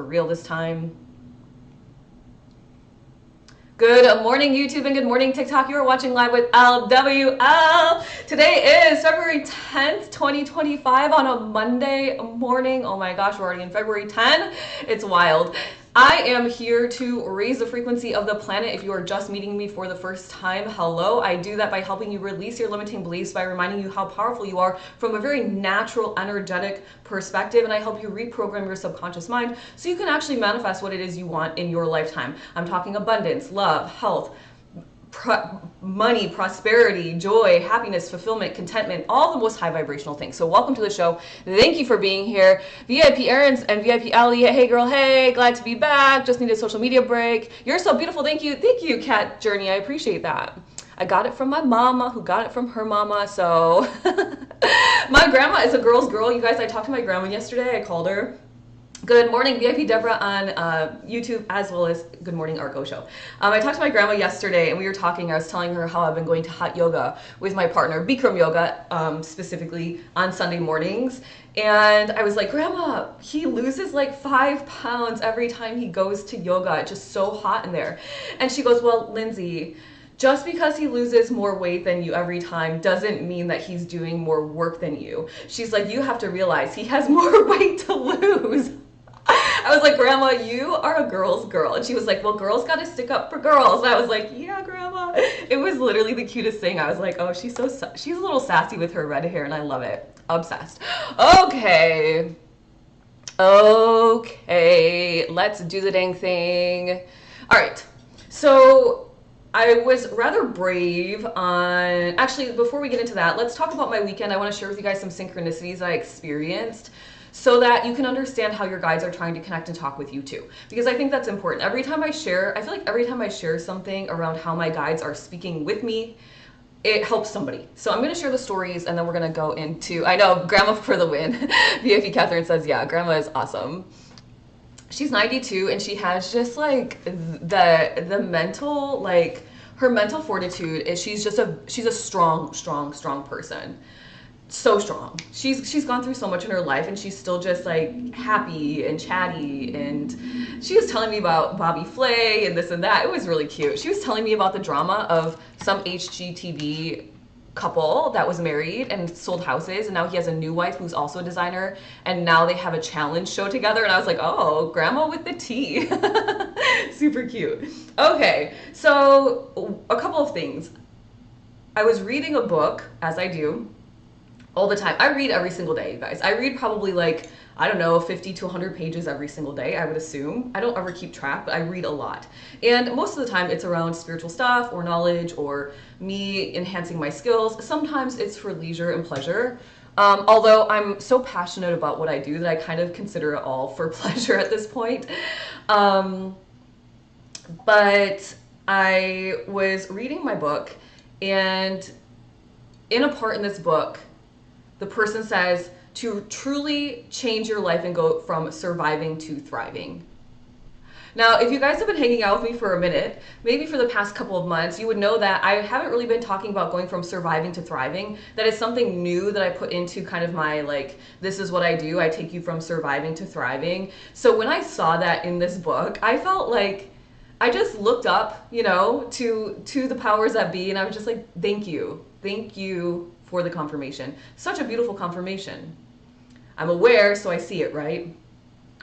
real this time. Good morning, YouTube, and good morning, TikTok. You are watching live with LWL. Today is February 10th, 2025 on a Monday morning. Oh my gosh, we're already in February 10. It's wild. I am here to raise the frequency of the planet. If you are just meeting me for the first time, hello. I do that by helping you release your limiting beliefs, by reminding you how powerful you are from a very natural, energetic perspective, and I help you reprogram your subconscious mind so you can actually manifest what it is you want in your lifetime. I'm talking abundance, love, health, money, prosperity, joy, happiness, fulfillment, contentment, all the most high vibrational things. So welcome to the show. Thank you for being here. VIP Aaron's and VIP Ellie. Hey girl, hey, glad to be back. Just need a social media break. You're so beautiful. Thank you. Thank you, Cat Journey. I appreciate that. I got it from my mama who got it from her mama. So my grandma is a girl's girl. You guys, I talked to my grandma yesterday. I called her. Good morning, VIP Deborah on YouTube, as well as Good Morning Argo Show. I talked to my grandma yesterday, and we were talking. I was telling her how I've been going to hot yoga with my partner, Bikram Yoga, specifically on Sunday mornings. And I was like, Grandma, he loses like 5 pounds every time he goes to yoga. It's just so hot in there. And she goes, well, Lindsay, just because he loses more weight than you every time doesn't mean that he's doing more work than you. She's like, you have to realize he has more weight to lose. I was like, Grandma, you are a girl's girl. And she was like, well, girls got to stick up for girls. And I was like, yeah, Grandma. It was literally the cutest thing. I was like, oh, she's a little sassy with her red hair, and I love it. Obsessed. Okay, let's do the dang thing. All right, so I was rather brave on, actually, before we get into that, let's talk about my weekend. I want to share with you guys some synchronicities I experienced, so that you can understand how your guides are trying to connect and talk with you too. Because I think that's important. Every time I share, I feel like every time I share something around how my guides are speaking with me, it helps somebody. So I'm going to share the stories, and then we're going to go into, I know, Grandma for the win. VIP Catherine says, yeah, Grandma is awesome. She's 92, and she has just like the mental, like her mental fortitude is she's a strong person. So strong. She's gone through so much in her life, and she's still just like happy and chatty. And she was telling me about Bobby Flay and this and that. It was really cute. She was telling me about the drama of some HGTV couple that was married and sold houses, and now he has a new wife who's also a designer, and now they have a challenge show together. And I was like, oh, Grandma with the tea. Super cute. Okay, so a couple of things. I was reading a book, as I do all the time. I read every single day, you guys. I read probably like, I don't know, 50 to 100 pages every single day, I would assume. I don't ever keep track, but I read a lot. And most of the time it's around spiritual stuff or knowledge or me enhancing my skills. Sometimes it's for leisure and pleasure. Although I'm so passionate about what I do that I kind of consider it all for pleasure at this point. But I was reading my book, and in a part in this book, the person says to truly change your life and go from surviving to thriving. Now, if you guys have been hanging out with me for a minute, maybe for the past couple of months, you would know that I haven't really been talking about going from surviving to thriving. That is something new that I put into kind of my, like, this is what I do. I take you from surviving to thriving. So when I saw that in this book, I felt like I just looked up, you know, to the powers that be, and I was just like, thank you. Thank you for the confirmation. Such a beautiful confirmation. I'm aware, so I see it, right?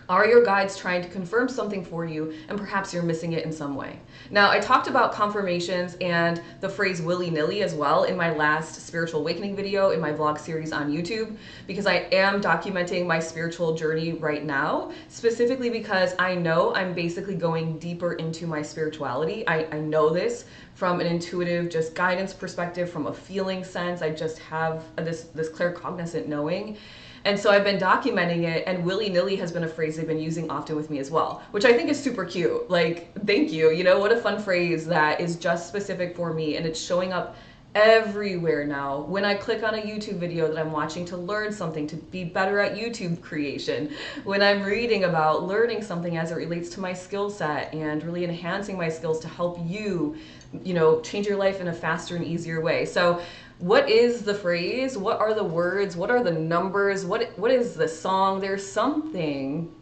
Are your guides trying to confirm something for you, and perhaps you're missing it in some way? Now, I talked about confirmations and the phrase willy-nilly as well in my last spiritual awakening video in my vlog series on YouTube, because I am documenting my spiritual journey right now, specifically because I know I'm basically going deeper into my spirituality. I know this from an intuitive, just guidance perspective, from a feeling sense. I just have this claircognizant knowing. And so I've been documenting it, and willy-nilly has been a phrase they've been using often with me as well, which I think is super cute. Like, thank you. You know, what a fun phrase that is just specific for me, and it's showing up everywhere now. When I click on a YouTube video that I'm watching to learn something, to be better at YouTube creation, when I'm reading about learning something as it relates to my skill set and really enhancing my skills to help you, you know, change your life in a faster and easier way. So what is the phrase? What are the words? What are the numbers? What is the song? There's something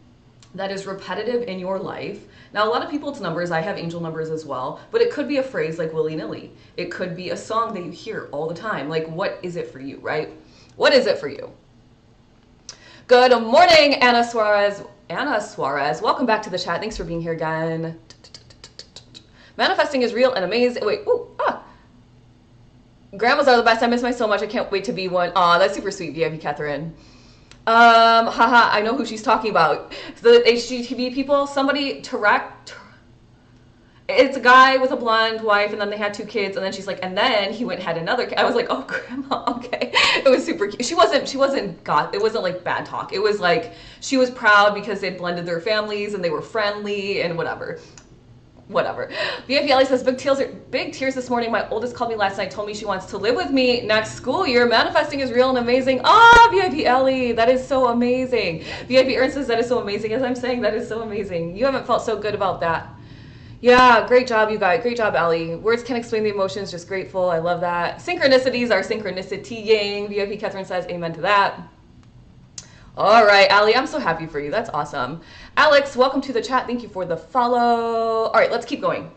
that is repetitive in your life. Now, a lot of people, it's numbers. I have angel numbers as well, but it could be a phrase like willy-nilly. It could be a song that you hear all the time. Like, what is it for you, right? What is it for you? Good morning, Anna Suarez. Anna Suarez, welcome back to the chat. Thanks for being here again. Manifesting is real and amazing. Wait, grandmas are the best. I miss mine so much. I can't wait to be one. Aw, that's super sweet, VIP Catherine. Haha, I know who she's talking about. The HGTV people, somebody, it's a guy with a blonde wife, and then they had 2 kids, and then she's like, and then he went and had another kid. I was like, oh, grandma, okay. It was super cute. She wasn't God. It wasn't like bad talk. It was like, she was proud because they blended their families, and they were friendly, and whatever. VIP Ellie says, big tears this morning. My oldest called me last night, told me she wants to live with me next school year. Manifesting is real and amazing. VIP Ellie, that is so amazing. VIP Ernst says, that is so amazing. As I'm saying, that is so amazing. You haven't felt so good about that. Yeah, great job, you guys. Great job, Ellie. Words can't explain the emotions, just grateful. I love that. Synchronicities are synchronicity-yang. VIP Catherine says, amen to that. All right, Allie, I'm so happy for you. That's awesome. Alex, welcome to the chat. Thank you for the follow. All right, let's keep going.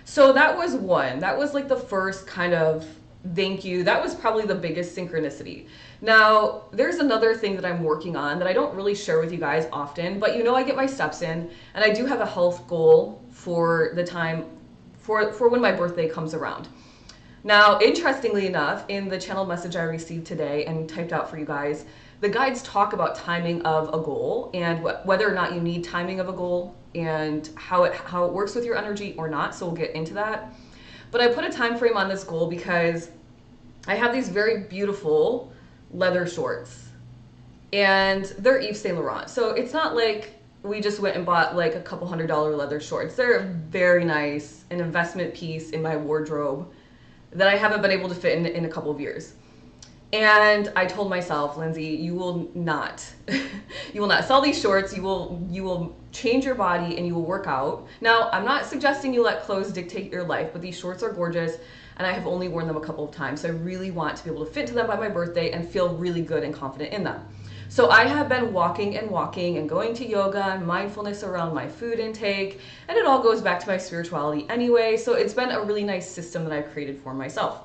So that was one. That was like the first kind of thank you. That was probably the biggest synchronicity. Now, there's another thing that I'm working on that I don't really share with you guys often, but you know I get my steps in, and I do have a health goal for the time, for when my birthday comes around. Now, interestingly enough, in the channel message I received today and typed out for you guys, the guides talk about timing of a goal and whether or not you need timing of a goal and how it works with your energy or not. So we'll get into that. But I put a time frame on this goal because I have these very beautiful leather shorts, and they're Yves Saint Laurent. So it's not like we just went and bought like a couple $100 leather shorts. They're very nice, an investment piece in my wardrobe that I haven't been able to fit in a couple of years. And I told myself, Lindsay, you will not sell these shorts. You will change your body and you will work out. Now, I'm not suggesting you let clothes dictate your life, but these shorts are gorgeous and I have only worn them a couple of times. So I really want to be able to fit into them by my birthday and feel really good and confident in them. So I have been walking and going to yoga and mindfulness around my food intake, and it all goes back to my spirituality anyway. So it's been a really nice system that I've created for myself.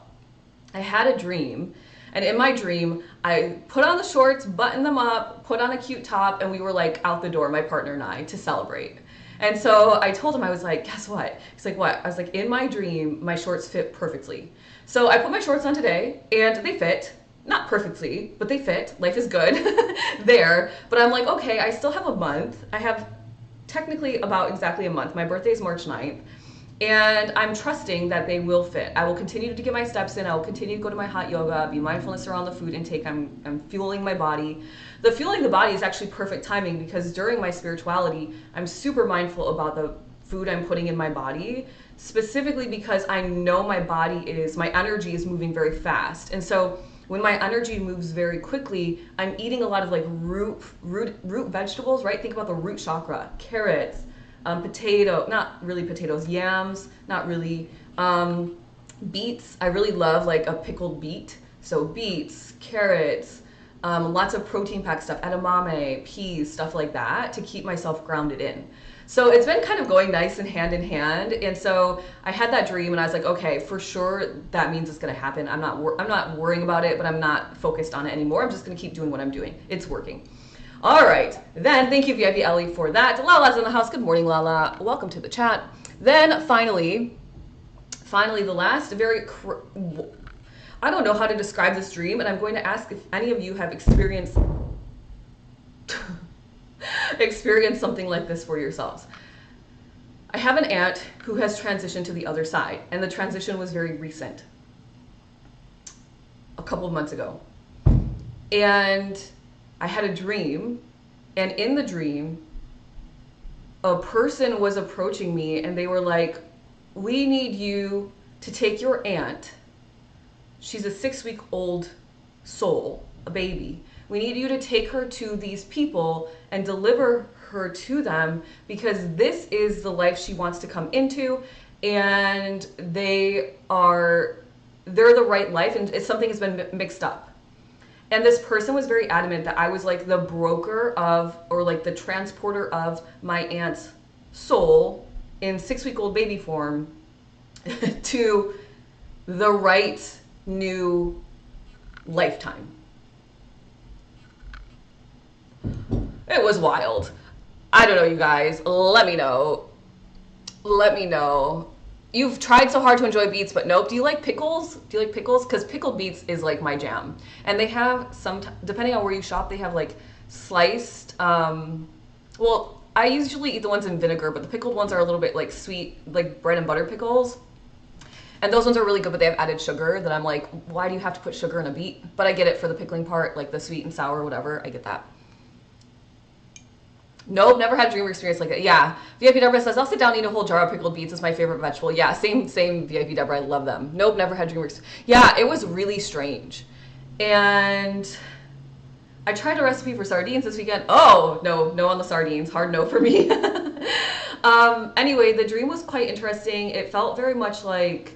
I had a dream. And in my dream, I put on the shorts, buttoned them up, put on a cute top, and we were like out the door, my partner and I, to celebrate. And so I told him, I was like, guess what? He's like, what? I was like, in my dream, my shorts fit perfectly. So I put my shorts on today, and they fit. Not perfectly, but they fit. Life is good there. But I'm like, okay, I still have a month. I have technically about exactly a month. My birthday is March 9th. And I'm trusting that they will fit. I will continue to get my steps in. I will continue to go to my hot yoga, be mindfulness around the food intake. I'm fueling my body. The fueling the body is actually perfect timing because during my spirituality, I'm super mindful about the food I'm putting in my body, specifically because I know my energy is moving very fast. And so when my energy moves very quickly, I'm eating a lot of like root vegetables, right? Think about the root chakra, carrots, not really potatoes, yams, not really, beets. I really love like a pickled beet. So beets, carrots, lots of protein packed stuff, edamame, peas, stuff like that to keep myself grounded in. So it's been kind of going nice and hand in hand. And so I had that dream and I was like, okay, for sure that means it's going to happen. I'm not worrying about it, but I'm not focused on it anymore. I'm just going to keep doing what I'm doing. It's working. All right, then thank you VIP Ellie for that. Lala's in the house. Good morning, Lala. Welcome to the chat. Then finally, the last I don't know how to describe this dream, and I'm going to ask if any of you have experienced something like this for yourselves. I have an aunt who has transitioned to the other side, and the transition was very recent, a couple of months ago. And I had a dream, and in the dream, a person was approaching me and they were like, we need you to take your aunt. She's a 6-week-old soul, a baby. We need you to take her to these people and deliver her to them because this is the life she wants to come into, and they're the right life, and something has been mixed up. And this person was very adamant that I was like the broker of, or like the transporter of my aunt's soul in 6-week-old baby form to the right new lifetime. It was wild. I don't know, you guys. Let me know. Let me know. You've tried so hard to enjoy beets, but nope. Do you like pickles? Do you like pickles? Because pickled beets is like my jam. And they have some, depending on where you shop, they have like sliced, well, I usually eat the ones in vinegar, but the pickled ones are a little bit like sweet, like bread and butter pickles. And those ones are really good, but they have added sugar that I'm like, why do you have to put sugar in a beet? But I get it for the pickling part, like the sweet and sour, whatever. I get that. Nope, never had a dream experience like that. Yeah, VIP Deborah says, I'll sit down and eat a whole jar of pickled beets. It's my favorite vegetable. Yeah, same VIP Deborah. I love them. Nope, never had a dream experience. Yeah, it was really strange. And I tried a recipe for sardines this weekend. Oh, no on the sardines. Hard no for me. Anyway, the dream was quite interesting. It felt very much like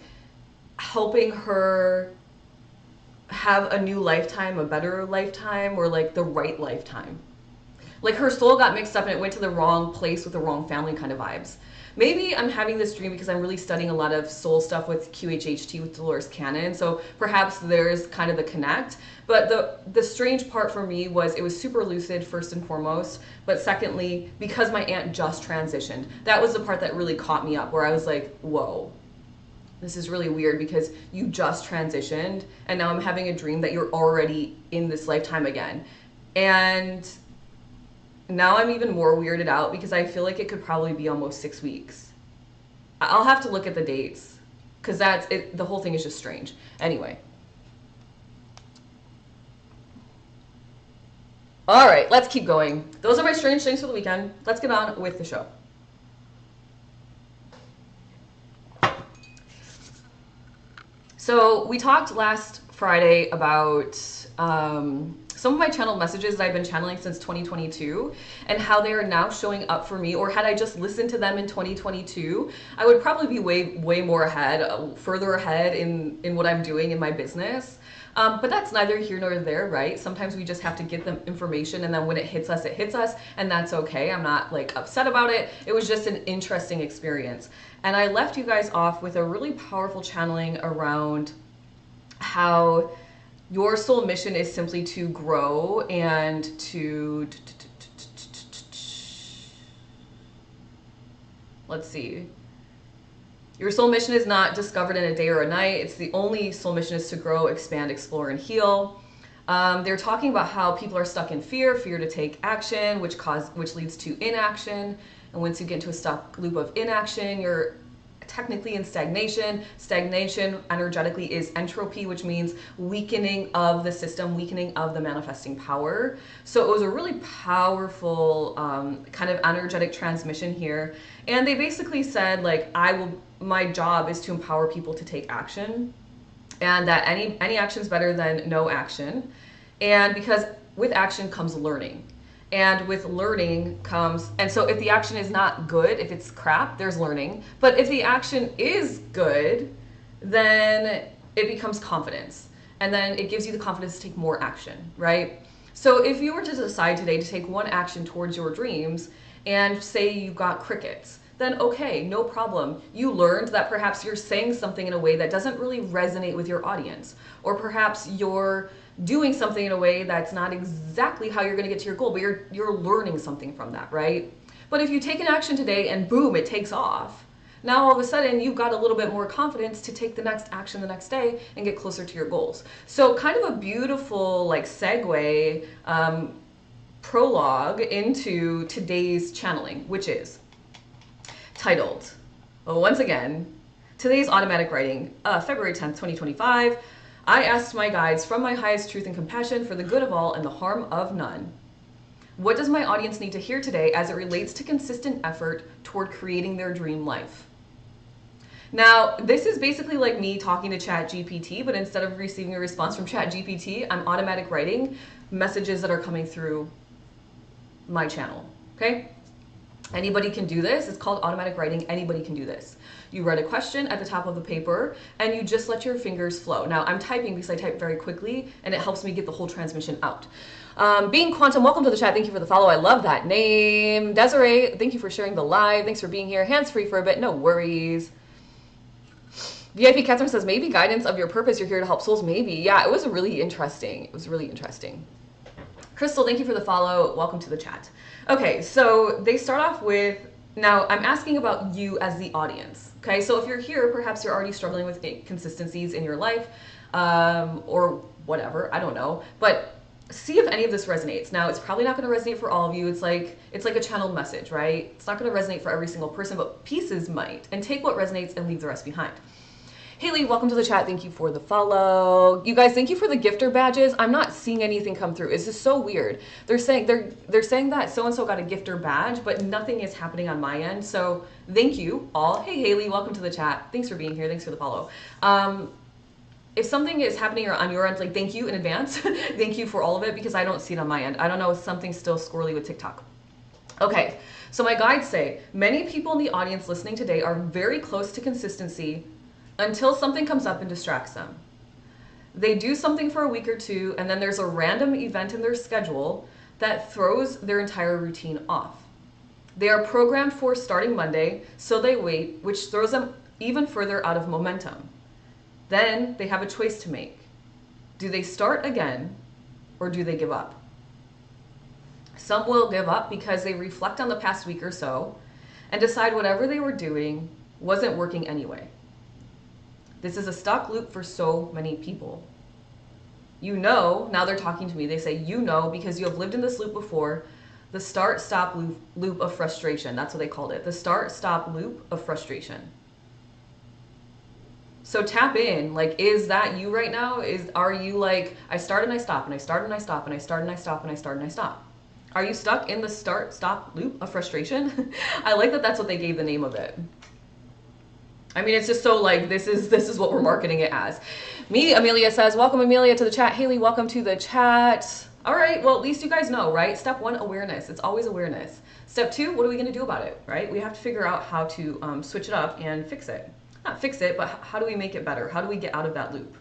helping her have a new lifetime, a better lifetime, or like the right lifetime. Like her soul got mixed up and it went to the wrong place with the wrong family kind of vibes. Maybe I'm having this dream because I'm really studying a lot of soul stuff with QHHT with Dolores Cannon. So perhaps there's kind of the connect. But the strange part for me was it was super lucid first and foremost. But secondly, because my aunt just transitioned, that was the part that really caught me up where I was like, whoa, this is really weird because you just transitioned and now I'm having a dream that you're already in this lifetime again. And now I'm even more weirded out because I feel like it could probably be almost 6 weeks. I'll have to look at the dates because that's it. The whole thing is just strange. Anyway. All right, let's keep going. Those are my strange things for the weekend. Let's get on with the show. So we talked last Friday about some of my channeled messages that I've been channeling since 2022 and how they are now showing up for me. Or had I just listened to them in 2022, I would probably be way more ahead, further ahead in what I'm doing in my business. But that's neither here nor there, right? Sometimes we just have to get them information and then when it hits us, and that's okay. I'm not like upset about it. It was just an interesting experience. And I left you guys off with a really powerful channeling around how your soul mission is simply to grow and to, let's see. Your soul mission is not discovered in a day or a night. It's the only soul mission is to grow, expand, explore, and heal. They're talking about how people are stuck in fear to take action, which leads to inaction. And once you get into a stuck loop of inaction, you're technically in stagnation. Stagnation energetically is entropy, which means weakening of the system, weakening of the manifesting power. So it was a really powerful kind of energetic transmission here. And they basically said, like, my job is to empower people to take action, and that any action is better than no action. And because with action comes learning. And with learning comes, and so if the action is not good, if it's crap, there's learning. But if the action is good, then it becomes confidence. And then it gives you the confidence to take more action, right? So if you were to decide today to take one action towards your dreams and say you got crickets, then okay, no problem. You learned that perhaps you're saying something in a way that doesn't really resonate with your audience. Or perhaps you're doing something in a way that's not exactly how you're going to get to your goal, but you're learning something from that, right? But if you take an action today and boom, it takes off, now all of a sudden you've got a little bit more confidence to take the next action the next day and get closer to your goals. So kind of a beautiful like segue, prologue into today's channeling, which is titled, once again, today's automatic writing, February 10th, 2025. I asked my guides from my highest truth and compassion for the good of all and the harm of none. What does my audience need to hear today as it relates to consistent effort toward creating their dream life? Now, this is basically like me talking to ChatGPT, but instead of receiving a response from ChatGPT, I'm automatic writing messages that are coming through my channel, okay? Anybody can do this. It's called automatic writing. Anybody can do this. You write a question at the top of the paper and you just let your fingers flow. Now I'm typing because I type very quickly and it helps me get the whole transmission out. Being Quantum, welcome to the chat. Thank you for the follow. I love that name. Desiree, thank you for sharing the live. Thanks for being here. Hands free for a bit. No worries. VIP Catherine says, maybe guidance of your purpose. You're here to help souls. Maybe. Yeah, it was really interesting. It was really interesting. Crystal, thank you for the follow. Welcome to the chat. Okay, so they start off with, now I'm asking about you as the audience. Okay, so if you're here, perhaps you're already struggling with inconsistencies in your life or whatever, I don't know. But see if any of this resonates. Now, it's probably not going to resonate for all of you. It's like a channeled message, right? It's not going to resonate for every single person, but pieces might. And take what resonates and leave the rest behind. Haley, welcome to the chat. Thank you for the follow. You guys, thank you for the gifter badges. I'm not seeing anything come through. It's just so weird. They're saying that so-and-so got a gifter badge, but nothing is happening on my end. So thank you all. Hey, Haley, welcome to the chat. Thanks for being here. Thanks for the follow. If something is happening on your end, like thank you in advance. Thank you for all of it because I don't see it on my end. I don't know if something's still squirrely with TikTok. Okay, so my guides say, many people in the audience listening today are very close to consistency until something comes up and distracts them. They do something for a week or two, and then there's a random event in their schedule that throws their entire routine off. They are programmed for starting Monday, so they wait, which throws them even further out of momentum. Then they have a choice to make. Do they start again, or do they give up? Some will give up because they reflect on the past week or so and decide whatever they were doing wasn't working anyway. This is a stuck loop for so many people. You know, now they're talking to me, they say, you know, because you have lived in this loop before, the start-stop loop of frustration. That's what they called it. The start-stop loop of frustration. So tap in, like, is that you right now? Are you like, I start and I stop and I start and I stop and I start and I stop and I start and I stop? Are you stuck in the start-stop loop of frustration? I like that that's what they gave the name of it. I mean, it's just so like, this is what we're marketing it as. Me, Amelia says, welcome Amelia to the chat. Haley, welcome to the chat. All right, well, at least you guys know, right? Step one, awareness. It's always awareness. Step two, what are we gonna do about it, right? We have to figure out how to switch it up and fix it. Not fix it, but how do we make it better? How do we get out of that loop?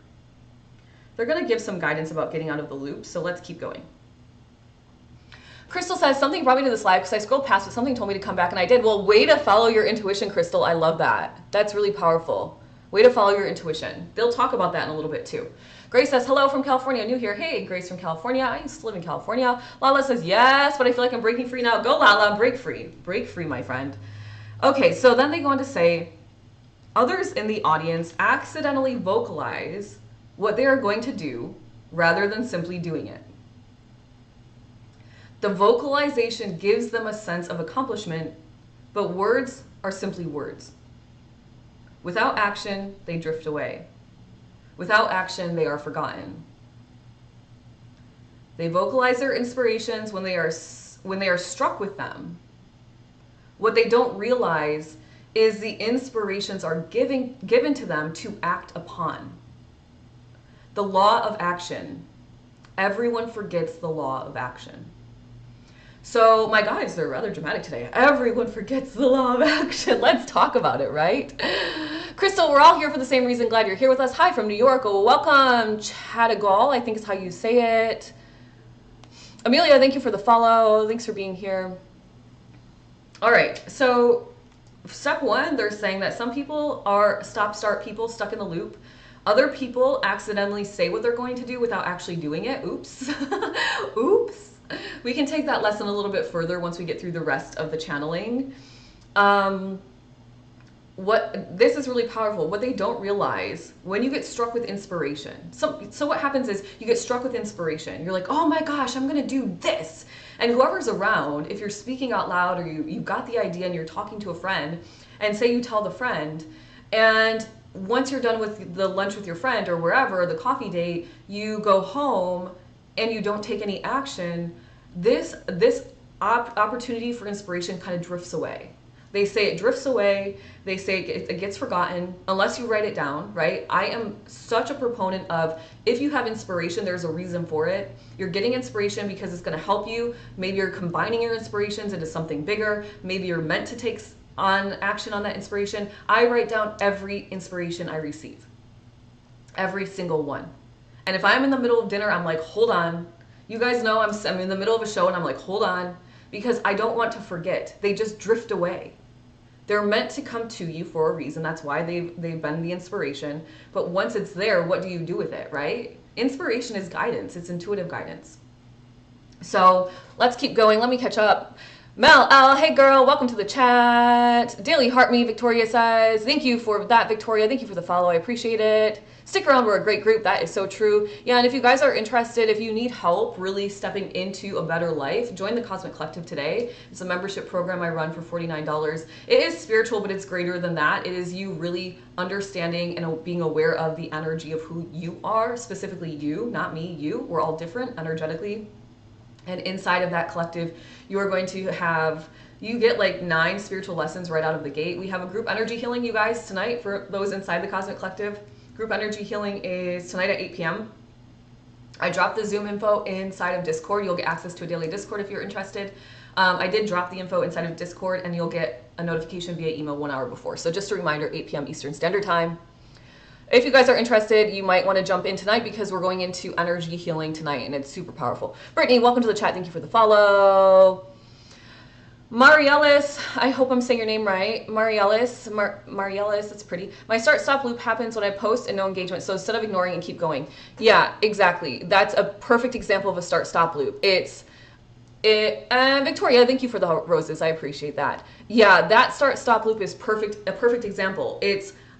They're gonna give some guidance about getting out of the loop, so let's keep going. Crystal says, something brought me to this live because I scrolled past it. Something told me to come back and I did. Well, way to follow your intuition, Crystal. I love that. That's really powerful. Way to follow your intuition. They'll talk about that in a little bit too. Grace says, hello from California. New here. Hey, Grace from California. I used to live in California. Lala says, yes, but I feel like I'm breaking free now. Go, Lala. Break free. Break free, my friend. Okay, so then they go on to say, others in the audience accidentally vocalize what they are going to do rather than simply doing it. The vocalization gives them a sense of accomplishment, but words are simply words. Without action, they drift away. Without action, they are forgotten. They vocalize their inspirations when they are struck with them. What they don't realize is the inspirations are given to them to act upon. The law of action. Everyone forgets the law of action. So my guys, they're rather dramatic today. Everyone forgets the law of action. Let's talk about it, right? Crystal, we're all here for the same reason. Glad you're here with us. Hi from New York. Welcome, Chattagal, I think is how you say it. Amelia, thank you for the follow. Thanks for being here. All right, so step one, they're saying that some people are stop-start people stuck in the loop. Other people accidentally say what they're going to do without actually doing it. Oops. Oops. We can take that lesson a little bit further once we get through the rest of the channeling. This is really powerful. What they don't realize, when you get struck with inspiration, so what happens is you get struck with inspiration. You're like, oh my gosh, I'm gonna do this. And whoever's around, if you're speaking out loud or you've got the idea and you're talking to a friend, and say you tell the friend, and once you're done with the lunch with your friend or wherever, the coffee date, you go home and you don't take any action, this opportunity for inspiration kind of drifts away. They say it drifts away. They say it gets forgotten unless you write it down, right? I am such a proponent of, if you have inspiration, there's a reason for it. You're getting inspiration because it's going to help you. Maybe you're combining your inspirations into something bigger. Maybe you're meant to take on action on that inspiration. I write down every inspiration I receive, every single one. And if I'm in the middle of dinner, I'm like, hold on. You guys know I'm in the middle of a show and I'm like, hold on, because I don't want to forget. They just drift away. They're meant to come to you for a reason. That's why they've been the inspiration. But once it's there, what do you do with it, right? Inspiration is guidance. It's intuitive guidance. So let's keep going. Let me catch up. Mel L, hey girl, welcome to the chat. Daily Heart Me, Victoria says, thank you for that, Victoria. Thank you for the follow. I appreciate it. Stick around, we're a great group. That is so true. Yeah, and if you guys are interested, if you need help really stepping into a better life, join the Cosmic Collective today. It's a membership program I run for $49. It is spiritual, but it's greater than that. It is you really understanding and being aware of the energy of who you are, specifically you, not me, you. We're all different energetically. And inside of that collective, you are going to have, you get like 9 spiritual lessons right out of the gate. We have a group energy healing, you guys, tonight for those inside the Cosmic Collective. Group energy healing is tonight at 8 p.m. I dropped the Zoom info inside of Discord. You'll get access to a daily Discord if you're interested. I did drop the info inside of Discord, and you'll get a notification via email 1 hour before. So just a reminder, 8 p.m. Eastern Standard Time. If you guys are interested, you might want to jump in tonight because we're going into energy healing tonight, and it's super powerful. Brittany, welcome to the chat. Thank you for the follow. Marielis, I hope I'm saying your name right. Marielis, that's pretty. My start-stop loop happens when I post and no engagement. So instead of ignoring and keep going. Yeah, exactly. That's a perfect example of a start-stop loop. Victoria, thank you for the roses. I appreciate that. Yeah, that start-stop loop is a perfect example.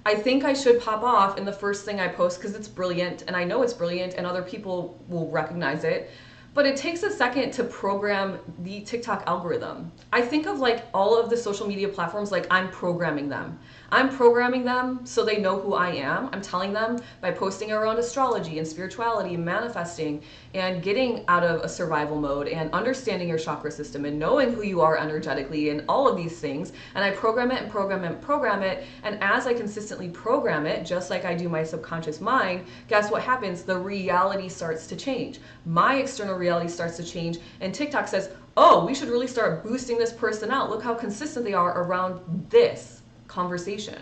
I think I should pop off in the first thing I post because it's brilliant, and I know it's brilliant, and other people will recognize it. But it takes a second to program the TikTok algorithm. I think of like all of the social media platforms like I'm programming them. I'm programming them so they know who I am. I'm telling them by posting around astrology and spirituality, manifesting, and getting out of a survival mode and understanding your chakra system and knowing who you are energetically and all of these things. And I program it and program it and program it. And as I consistently program it, just like I do my subconscious mind, guess what happens? The reality starts to change. My external reality starts to change. And TikTok says, oh, we should really start boosting this person out. Look how consistent they are around this conversation,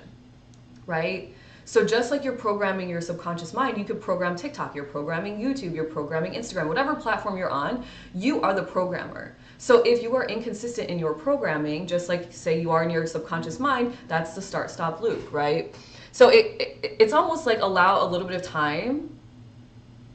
right? So just like you're programming your subconscious mind, you could program TikTok, you're programming YouTube, you're programming Instagram, whatever platform you're on, you are the programmer. So if you are inconsistent in your programming, just like say you are in your subconscious mind, that's the start-stop loop, right? So it's almost like allow a little bit of time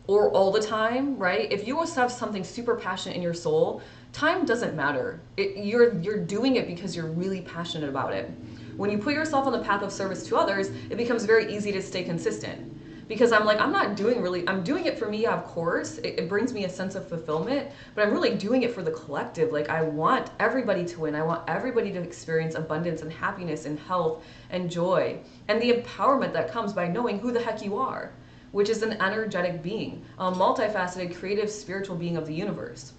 or all the time, right? If you have something super passionate in your soul, time doesn't matter. You're doing it because you're really passionate about it. When you put yourself on the path of service to others, it becomes very easy to stay consistent. Because I'm like, I'm doing it for me, of course. It brings me a sense of fulfillment, but I'm really doing it for the collective. Like I want everybody to win. I want everybody to experience abundance and happiness and health and joy. And the empowerment that comes by knowing who the heck you are, which is an energetic being, a multifaceted, creative, spiritual being of the universe,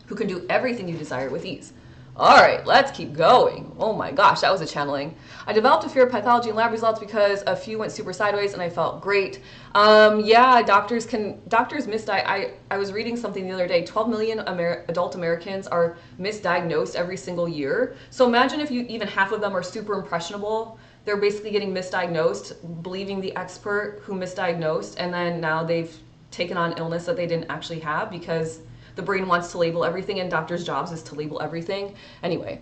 who can do everything you desire with ease. All right, let's keep going. Oh my gosh, that was a channeling. I developed a fear of pathology and lab results because a few went super sideways and I felt great. Yeah, doctors misdiagnose. I was reading something the other day, 12 million adult Americans are misdiagnosed every single year. So imagine if even half of them are super impressionable. They're basically getting misdiagnosed, believing the expert who misdiagnosed, and then now they've taken on illness that they didn't actually have because the brain wants to label everything, and doctors' jobs is to label everything. Anyway,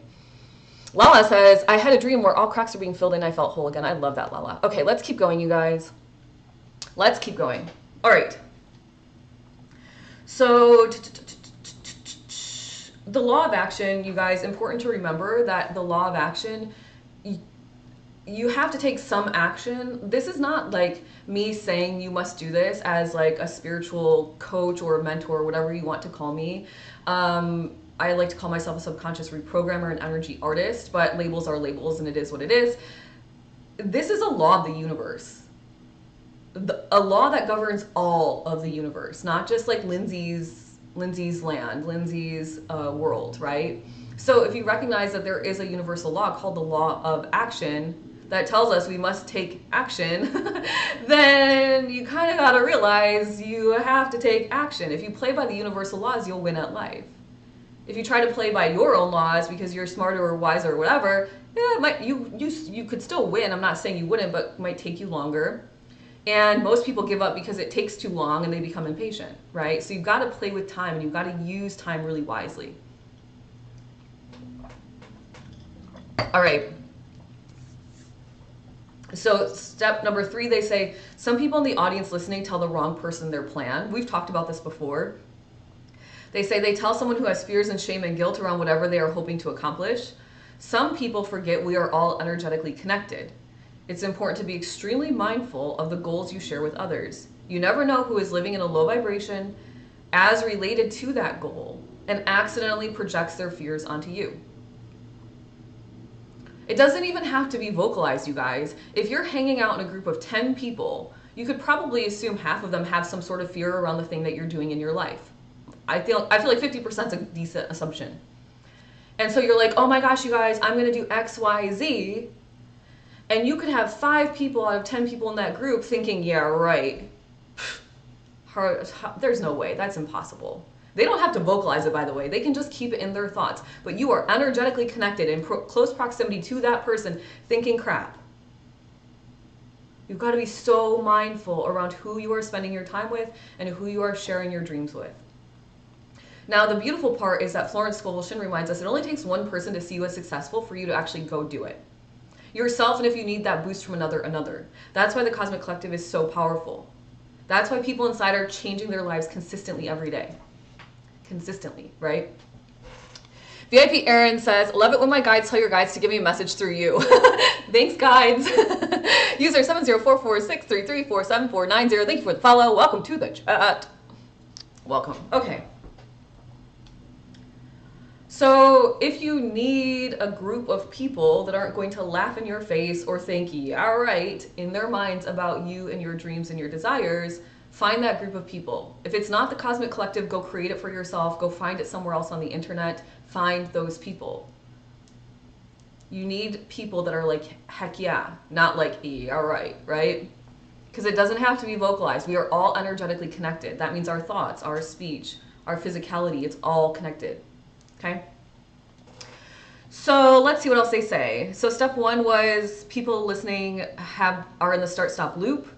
Lala says, I had a dream where all cracks are being filled in. I felt whole again. I love that, Lala. Okay, let's keep going, you guys. Let's keep going. All right. So the law of action, you guys, important to remember that the law of action, you have to take some action. This is not like me saying you must do this as like a spiritual coach or a mentor, whatever you want to call me. I like to call myself a subconscious reprogrammer and energy artist, but labels are labels and it is what it is. This is a law of the universe. A law that governs all of the universe, not just like Lindsay's land, Lindsay's world, right? So if you recognize that there is a universal law called the law of action that tells us we must take action, then you kind of got to realize you have to take action. If you play by the universal laws, you'll win at life. If you try to play by your own laws because you're smarter or wiser or whatever, yeah, you could still win. I'm not saying you wouldn't, but it might take you longer. And most people give up because it takes too long and they become impatient, right? So you've got to play with time and you've got to use time really wisely. All right. So step number 3, they say, some people in the audience listening tell the wrong person their plan. We've talked about this before. They say they tell someone who has fears and shame and guilt around whatever they are hoping to accomplish. Some people forget we are all energetically connected. It's important to be extremely mindful of the goals you share with others. You never know who is living in a low vibration as related to that goal and accidentally projects their fears onto you. It doesn't even have to be vocalized, you guys. If you're hanging out in a group of 10 people, you could probably assume half of them have some sort of fear around the thing that you're doing in your life. I feel like 50% is a decent assumption. And so you're like, oh my gosh, you guys, I'm going to do X, Y, Z. And you could have 5 people out of 10 people in that group thinking, yeah, right. There's no way. That's impossible. They don't have to vocalize it, by the way. They can just keep it in their thoughts. But you are energetically connected in close proximity to that person thinking crap. You've got to be so mindful around who you are spending your time with and who you are sharing your dreams with. Now, the beautiful part is that Florence Scovel Shinn reminds us it only takes one person to see you as successful for you to actually go do it. Yourself, and if you need that boost from another. That's why the Cosmic Collective is so powerful. That's why people inside are changing their lives consistently every day. Consistently, right? VIP Aaron says, love it when my guides tell your guides to give me a message through you. Thanks, guides. User 70446334749. Thank you for the follow. Welcome to the chat. Welcome. Okay. So if you need a group of people that aren't going to laugh in your face or think, yeah, right, in their minds about you and your dreams and your desires, find that group of people. If it's not the Cosmic Collective, go create it for yourself. Go find it somewhere else on the internet. Find those people. You need people that are like, heck yeah, not like, yeah, right, right? Because it doesn't have to be vocalized. We are all energetically connected. That means our thoughts, our speech, our physicality, it's all connected. Okay. So let's see what else they say. So step 1 was people listening are in the start-stop loop.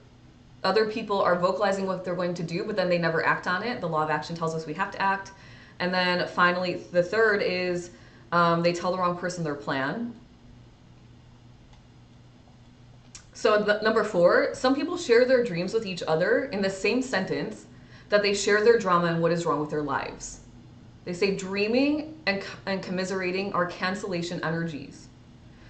Other people are vocalizing what they're going to do, but then they never act on it. The law of action tells us we have to act. And then finally, the third is they tell the wrong person their plan. So number 4, some people share their dreams with each other in the same sentence that they share their drama and what is wrong with their lives. They say dreaming and commiserating are cancellation energies.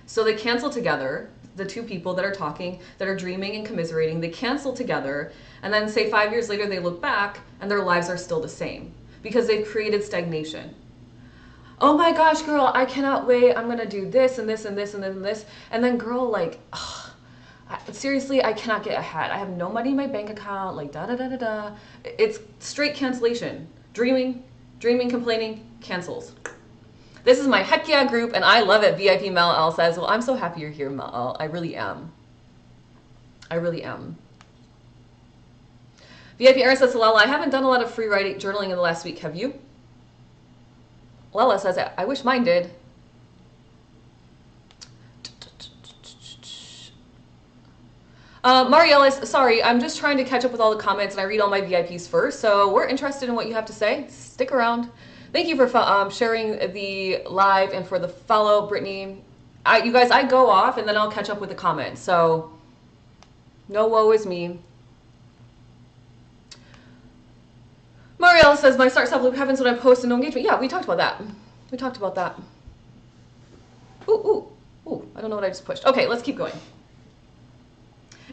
So they cancel together, the 2 people that are talking, that are dreaming and commiserating, they cancel together, and then say 5 years later they look back and their lives are still the same because they've created stagnation. Oh my gosh, girl, I cannot wait. I'm gonna do this and this and this and then this. And then girl, like, ugh, seriously, I cannot get ahead. I have no money in my bank account, like da da da da da. It's straight cancellation. Dreaming, complaining, cancels. This is my heck yeah group and I love it. VIP Mel L says, well, I'm so happy you're here, Mel L. I really am. I really am. VIP Aaron says, Lala, I haven't done a lot of free writing journaling in the last week. Have you? Lala says, I wish mine did. Mariella, sorry, I'm just trying to catch up with all the comments and I read all my VIPs first. So we're interested in what you have to say. Stick around. Thank you for sharing the live and for the follow, Brittany. You guys, I go off and then I'll catch up with the comments. So no woe is me. Mariella says, my start self-loop happens when I post and no engagement. Yeah, we talked about that. We talked about that. Ooh, I don't know what I just pushed. Okay, let's keep going.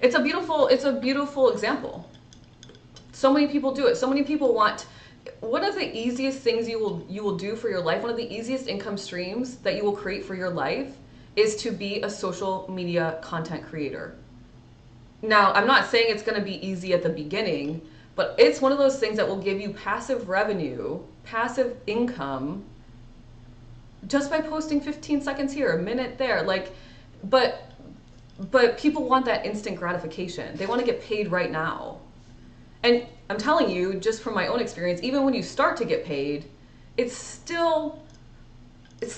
It's a beautiful example. So many people do it. So many people want, one of the easiest things you will do for your life, one of the easiest income streams that you will create for your life is to be a social media content creator. Now, I'm not saying it's going to be easy at the beginning, but it's one of those things that will give you passive revenue, passive income just by posting 15 seconds here, a minute there. Like, but people want that instant gratification. They want to get paid right now. And I'm telling you, just from my own experience, even when you start to get paid, it's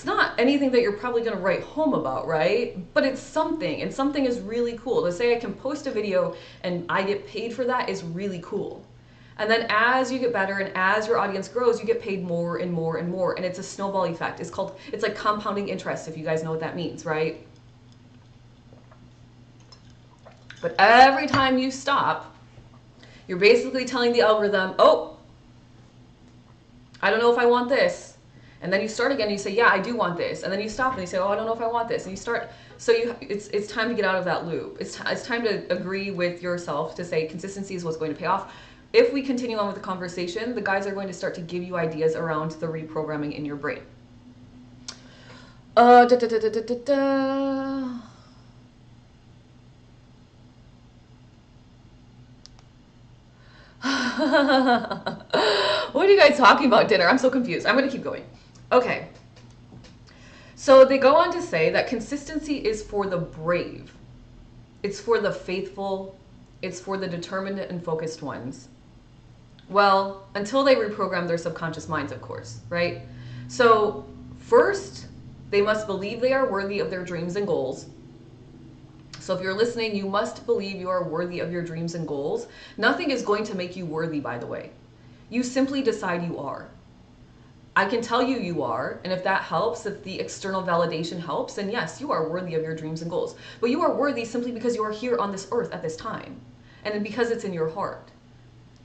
not anything that you're probably going to write home about, right? But it's something, and something is really cool. To say I can post a video and I get paid for that is really cool. And then as you get better and as your audience grows, you get paid more and more and more. And it's a snowball effect. It's like compounding interest, if you guys know what that means, right? But every time you stop, you're basically telling the algorithm, oh, I don't know if I want this. And then you start again and you say, yeah, I do want this. And then you stop and you say, oh, I don't know if I want this. And you start, so it's time to get out of that loop. It's time to agree with yourself to say consistency is what's going to pay off. If we continue on with the conversation, the guys are going to start to give you ideas around the reprogramming in your brain. What are you guys talking about, dinner? I'm so confused. I'm going to keep going. Okay. So they go on to say that consistency is for the brave. It's for the faithful. It's for the determined and focused ones. Well, until they reprogram their subconscious minds, of course, right? So first, they must believe they are worthy of their dreams and goals. So if you're listening, you must believe you are worthy of your dreams and goals. Nothing is going to make you worthy, by the way. You simply decide you are. I can tell you you are, and if that helps, if the external validation helps, then yes, you are worthy of your dreams and goals. But you are worthy simply because you are here on this earth at this time, and because it's in your heart.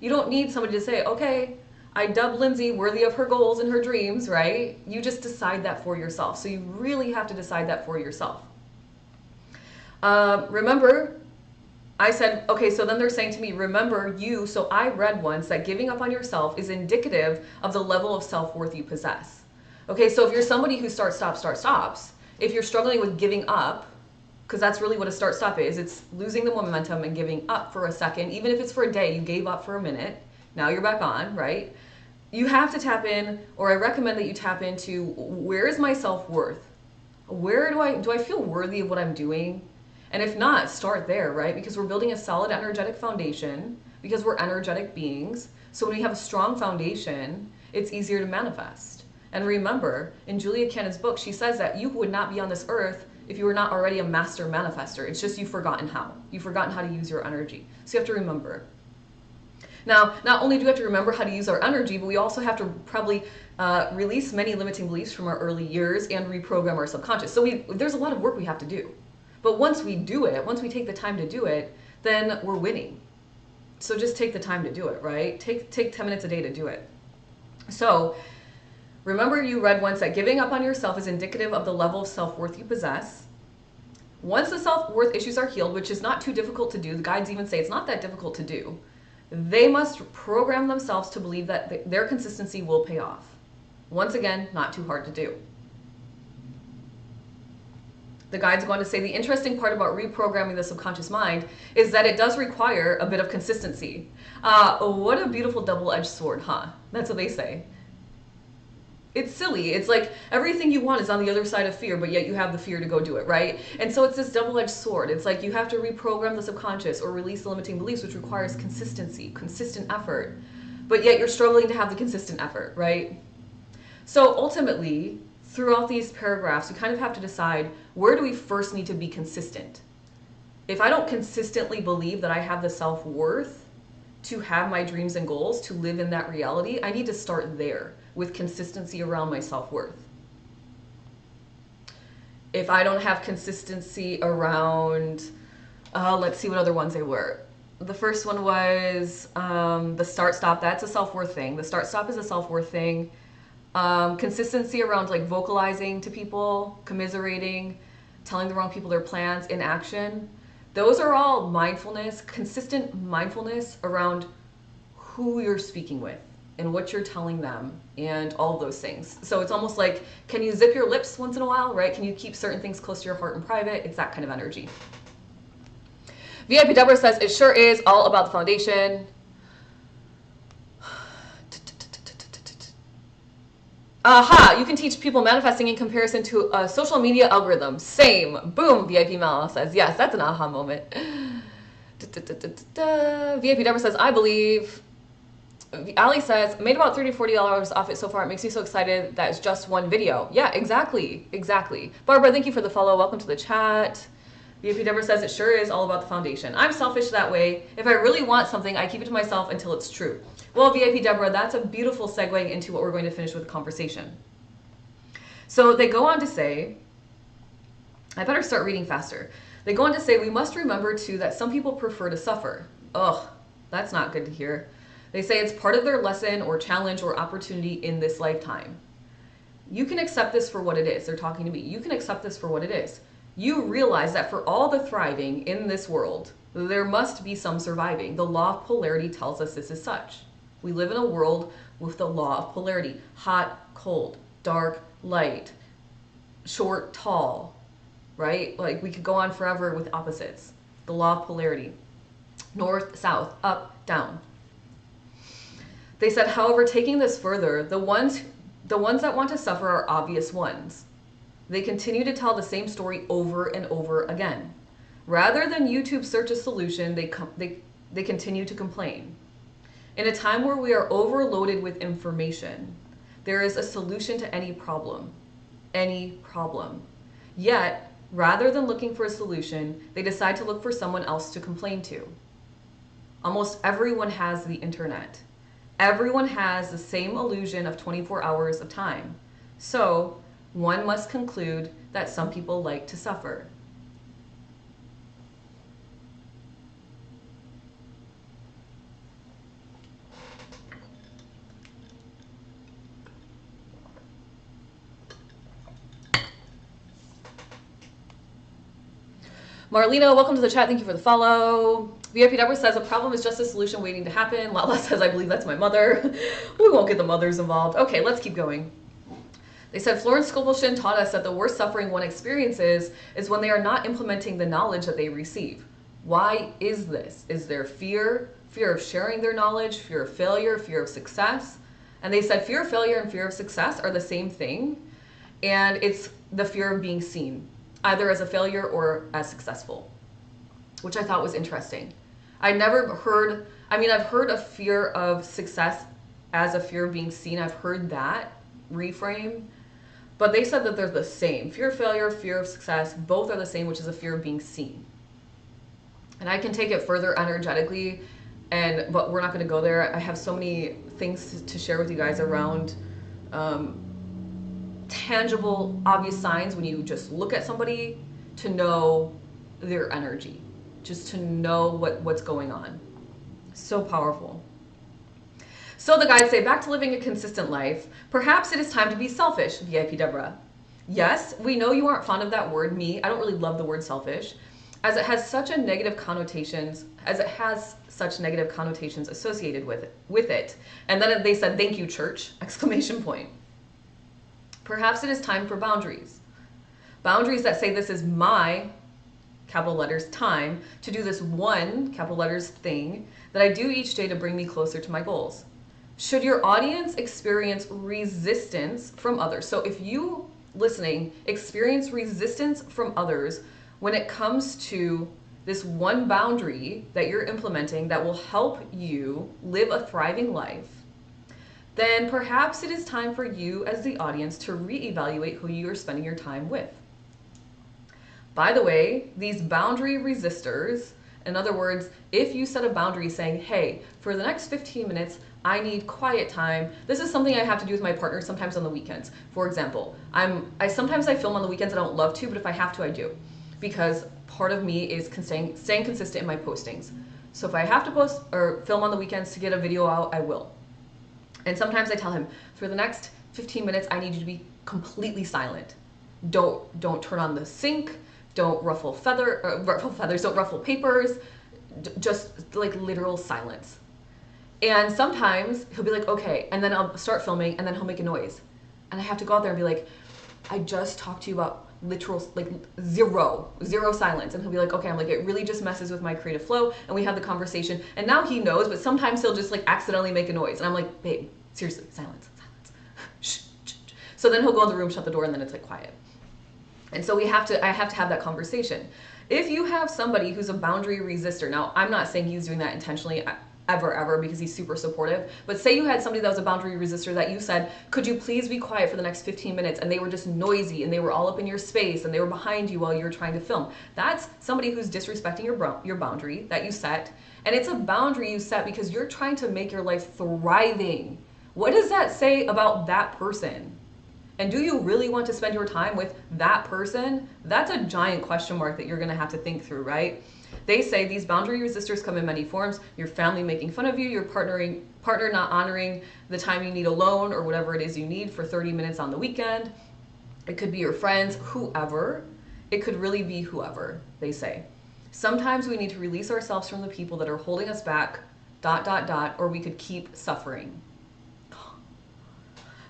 You don't need somebody to say, okay, I dub Lindsay worthy of her goals and her dreams, right? You just decide that for yourself. So you really have to decide that for yourself. Remember, I said, okay, so then they're saying to me, remember you, so I read once that giving up on yourself is indicative of the level of self-worth you possess. Okay, so if you're somebody who stops, if you're struggling with giving up, because that's really what a stop is, it's losing the momentum and giving up for a second, even if it's for a day, you gave up for a minute, now you're back on, right? You have to tap in, or I recommend that you tap into, where is my self-worth? Where do I feel worthy of what I'm doing? And if not, start there, right? Because we're building a solid energetic foundation, because we're energetic beings. So when we have a strong foundation, it's easier to manifest. And remember, in Julia Cannon's book, she says that you would not be on this earth if you were not already a master manifester. It's just you've forgotten how. You've forgotten how to use your energy. So you have to remember. Now, not only do we have to remember how to use our energy, but we also have to probably release many limiting beliefs from our early years and reprogram our subconscious. So there's a lot of work we have to do. But once we do it, once we take the time to do it, then we're winning. So just take the time to do it, right? Take 10 minutes a day to do it. So remember, you read once that giving up on yourself is indicative of the level of self-worth you possess. Once the self-worth issues are healed, which is not too difficult to do, the guides even say it's not that difficult to do, they must program themselves to believe that their consistency will pay off. Once again, not too hard to do. The guides go on to say the interesting part about reprogramming the subconscious mind is that it does require a bit of consistency. What a beautiful double-edged sword, huh? That's what they say. It's silly. It's like everything you want is on the other side of fear, but yet you have the fear to go do it, right? And so it's this double-edged sword. It's like you have to reprogram the subconscious or release the limiting beliefs, which requires consistency, consistent effort, but yet you're struggling to have the consistent effort, right? So ultimately, throughout these paragraphs, you kind of have to decide, where do we first need to be consistent? If I don't consistently believe that I have the self-worth to have my dreams and goals, to live in that reality, I need to start there with consistency around my self-worth. If I don't have consistency around, let's see what other ones they were. The first one was the start-stop. That's a self-worth thing. The start-stop is a self-worth thing. Consistency around like vocalizing to people, commiserating, telling the wrong people their plans, inaction. Those are all mindfulness, consistent mindfulness around who you're speaking with and what you're telling them and all of those things. So it's almost like, can you zip your lips once in a while, right? Can you keep certain things close to your heart in private? It's that kind of energy. VIP Deborah says, it sure is all about the foundation. Aha, you can teach people manifesting in comparison to a social media algorithm. Same. Boom, VIP Mel says. Yes, that's an aha moment. VIP Deborah says, I believe. Ali says, made about $30, $40 off it so far. It makes me so excited that it's just one video. Yeah, exactly. Exactly. Barbara, thank you for the follow. Welcome to the chat. VIP Deborah says, it sure is all about the foundation. I'm selfish that way. If I really want something, I keep it to myself until it's true. Well, VIP Deborah, that's a beautiful segue into what we're going to finish with the conversation. So they go on to say, I better start reading faster. They go on to say, we must remember too that some people prefer to suffer. Ugh, that's not good to hear. They say it's part of their lesson or challenge or opportunity in this lifetime. You can accept this for what it is. They're talking to me. You can accept this for what it is. You realize that for all the thriving in this world, there must be some surviving. The law of polarity tells us this is such. We live in a world with the law of polarity. Hot, cold, dark, light, short, tall, right? Like we could go on forever with opposites. The law of polarity. North, south, up, down. They said, however, taking this further, the ones that want to suffer are obvious ones. They continue to tell the same story over and over again. Rather than YouTube search a solution, they continue to complain. In a time where we are overloaded with information, there is a solution to any problem. Any problem. Yet, rather than looking for a solution, they decide to look for someone else to complain to. Almost everyone has the internet. Everyone has the same illusion of 24 hours of time. So, one must conclude that some people like to suffer. Marlena, welcome to the chat. Thank you for the follow. VIP Deborah says, a problem is just a solution waiting to happen. Lala says, I believe that's my mother. We won't get the mothers involved. Okay, let's keep going. They said, Florence Scovel taught us that the worst suffering one experiences is when they are not implementing the knowledge that they receive. Why is this? Is there fear? Fear of sharing their knowledge? Fear of failure? Fear of success? And they said fear of failure and fear of success are the same thing. And it's the fear of being seen, either as a failure or as successful, which I thought was interesting. I've heard a fear of success as a fear of being seen. I've heard that reframe, but they said that they're the same. Fear of failure, fear of success, both are the same, which is a fear of being seen. And I can take it further energetically, but we're not going to go there. I have so many things to share with you guys around tangible, obvious signs when you just look at somebody to know their energy, just to know what's going on. So powerful. So the guides say, back to living a consistent life. Perhaps it is time to be selfish, VIP Deborah. Yes, we know you aren't fond of that word. Me, I don't really love the word selfish, as it has such negative connotations associated with it. And then they said, thank you, church, exclamation point. Perhaps it is time for boundaries. Boundaries that say this is my, capital letters, time to do this one, capital letters, thing that I do each day to bring me closer to my goals. Should your audience experience resistance from others, so if you listening experience resistance from others when it comes to this one boundary that you're implementing that will help you live a thriving life, then perhaps it is time for you as the audience to reevaluate who you are spending your time with. By the way, these boundary resistors, in other words, if you set a boundary saying, hey, for the next 15 minutes, I need quiet time. This is something I have to do with my partner sometimes on the weekends. For example, sometimes I film on the weekends. I don't love to, but if I have to, I do. Because part of me is staying consistent in my postings. So if I have to post or film on the weekends to get a video out, I will. And sometimes I tell him, for the next 15 minutes, I need you to be completely silent. Don't turn on the sink. Don't ruffle feathers. Don't ruffle papers. Just like literal silence. And sometimes he'll be like, okay, and then I'll start filming, and then he'll make a noise, and I have to go out there and be like, I just talked to you about literal, like zero silence. And he'll be like, okay. I'm like, it really just messes with my creative flow. And we have the conversation, and now he knows, but sometimes he'll just like accidentally make a noise, and I'm like, babe, seriously, silence. Shh. So then he'll go in the room, shut the door, and then it's like quiet. And so I have to have that conversation. If you have somebody who's a boundary resistor, now I'm not saying he's doing that intentionally ever, because he's super supportive, but say you had somebody that was a boundary resistor that you said, could you please be quiet for the next 15 minutes, and they were just noisy and they were all up in your space and they were behind you while you were trying to film. That's somebody who's disrespecting your boundary that you set, and it's a boundary you set because you're trying to make your life thriving. What does that say about that person? And do you really want to spend your time with that person? That's a giant question mark that you're gonna have to think through, right? They say these boundary resistors come in many forms. Your family making fun of you, your partner not honoring the time you need alone or whatever it is you need for 30 minutes on the weekend. It could be your friends, whoever. It could really be whoever, they say. Sometimes we need to release ourselves from the people that are holding us back, ... or we could keep suffering.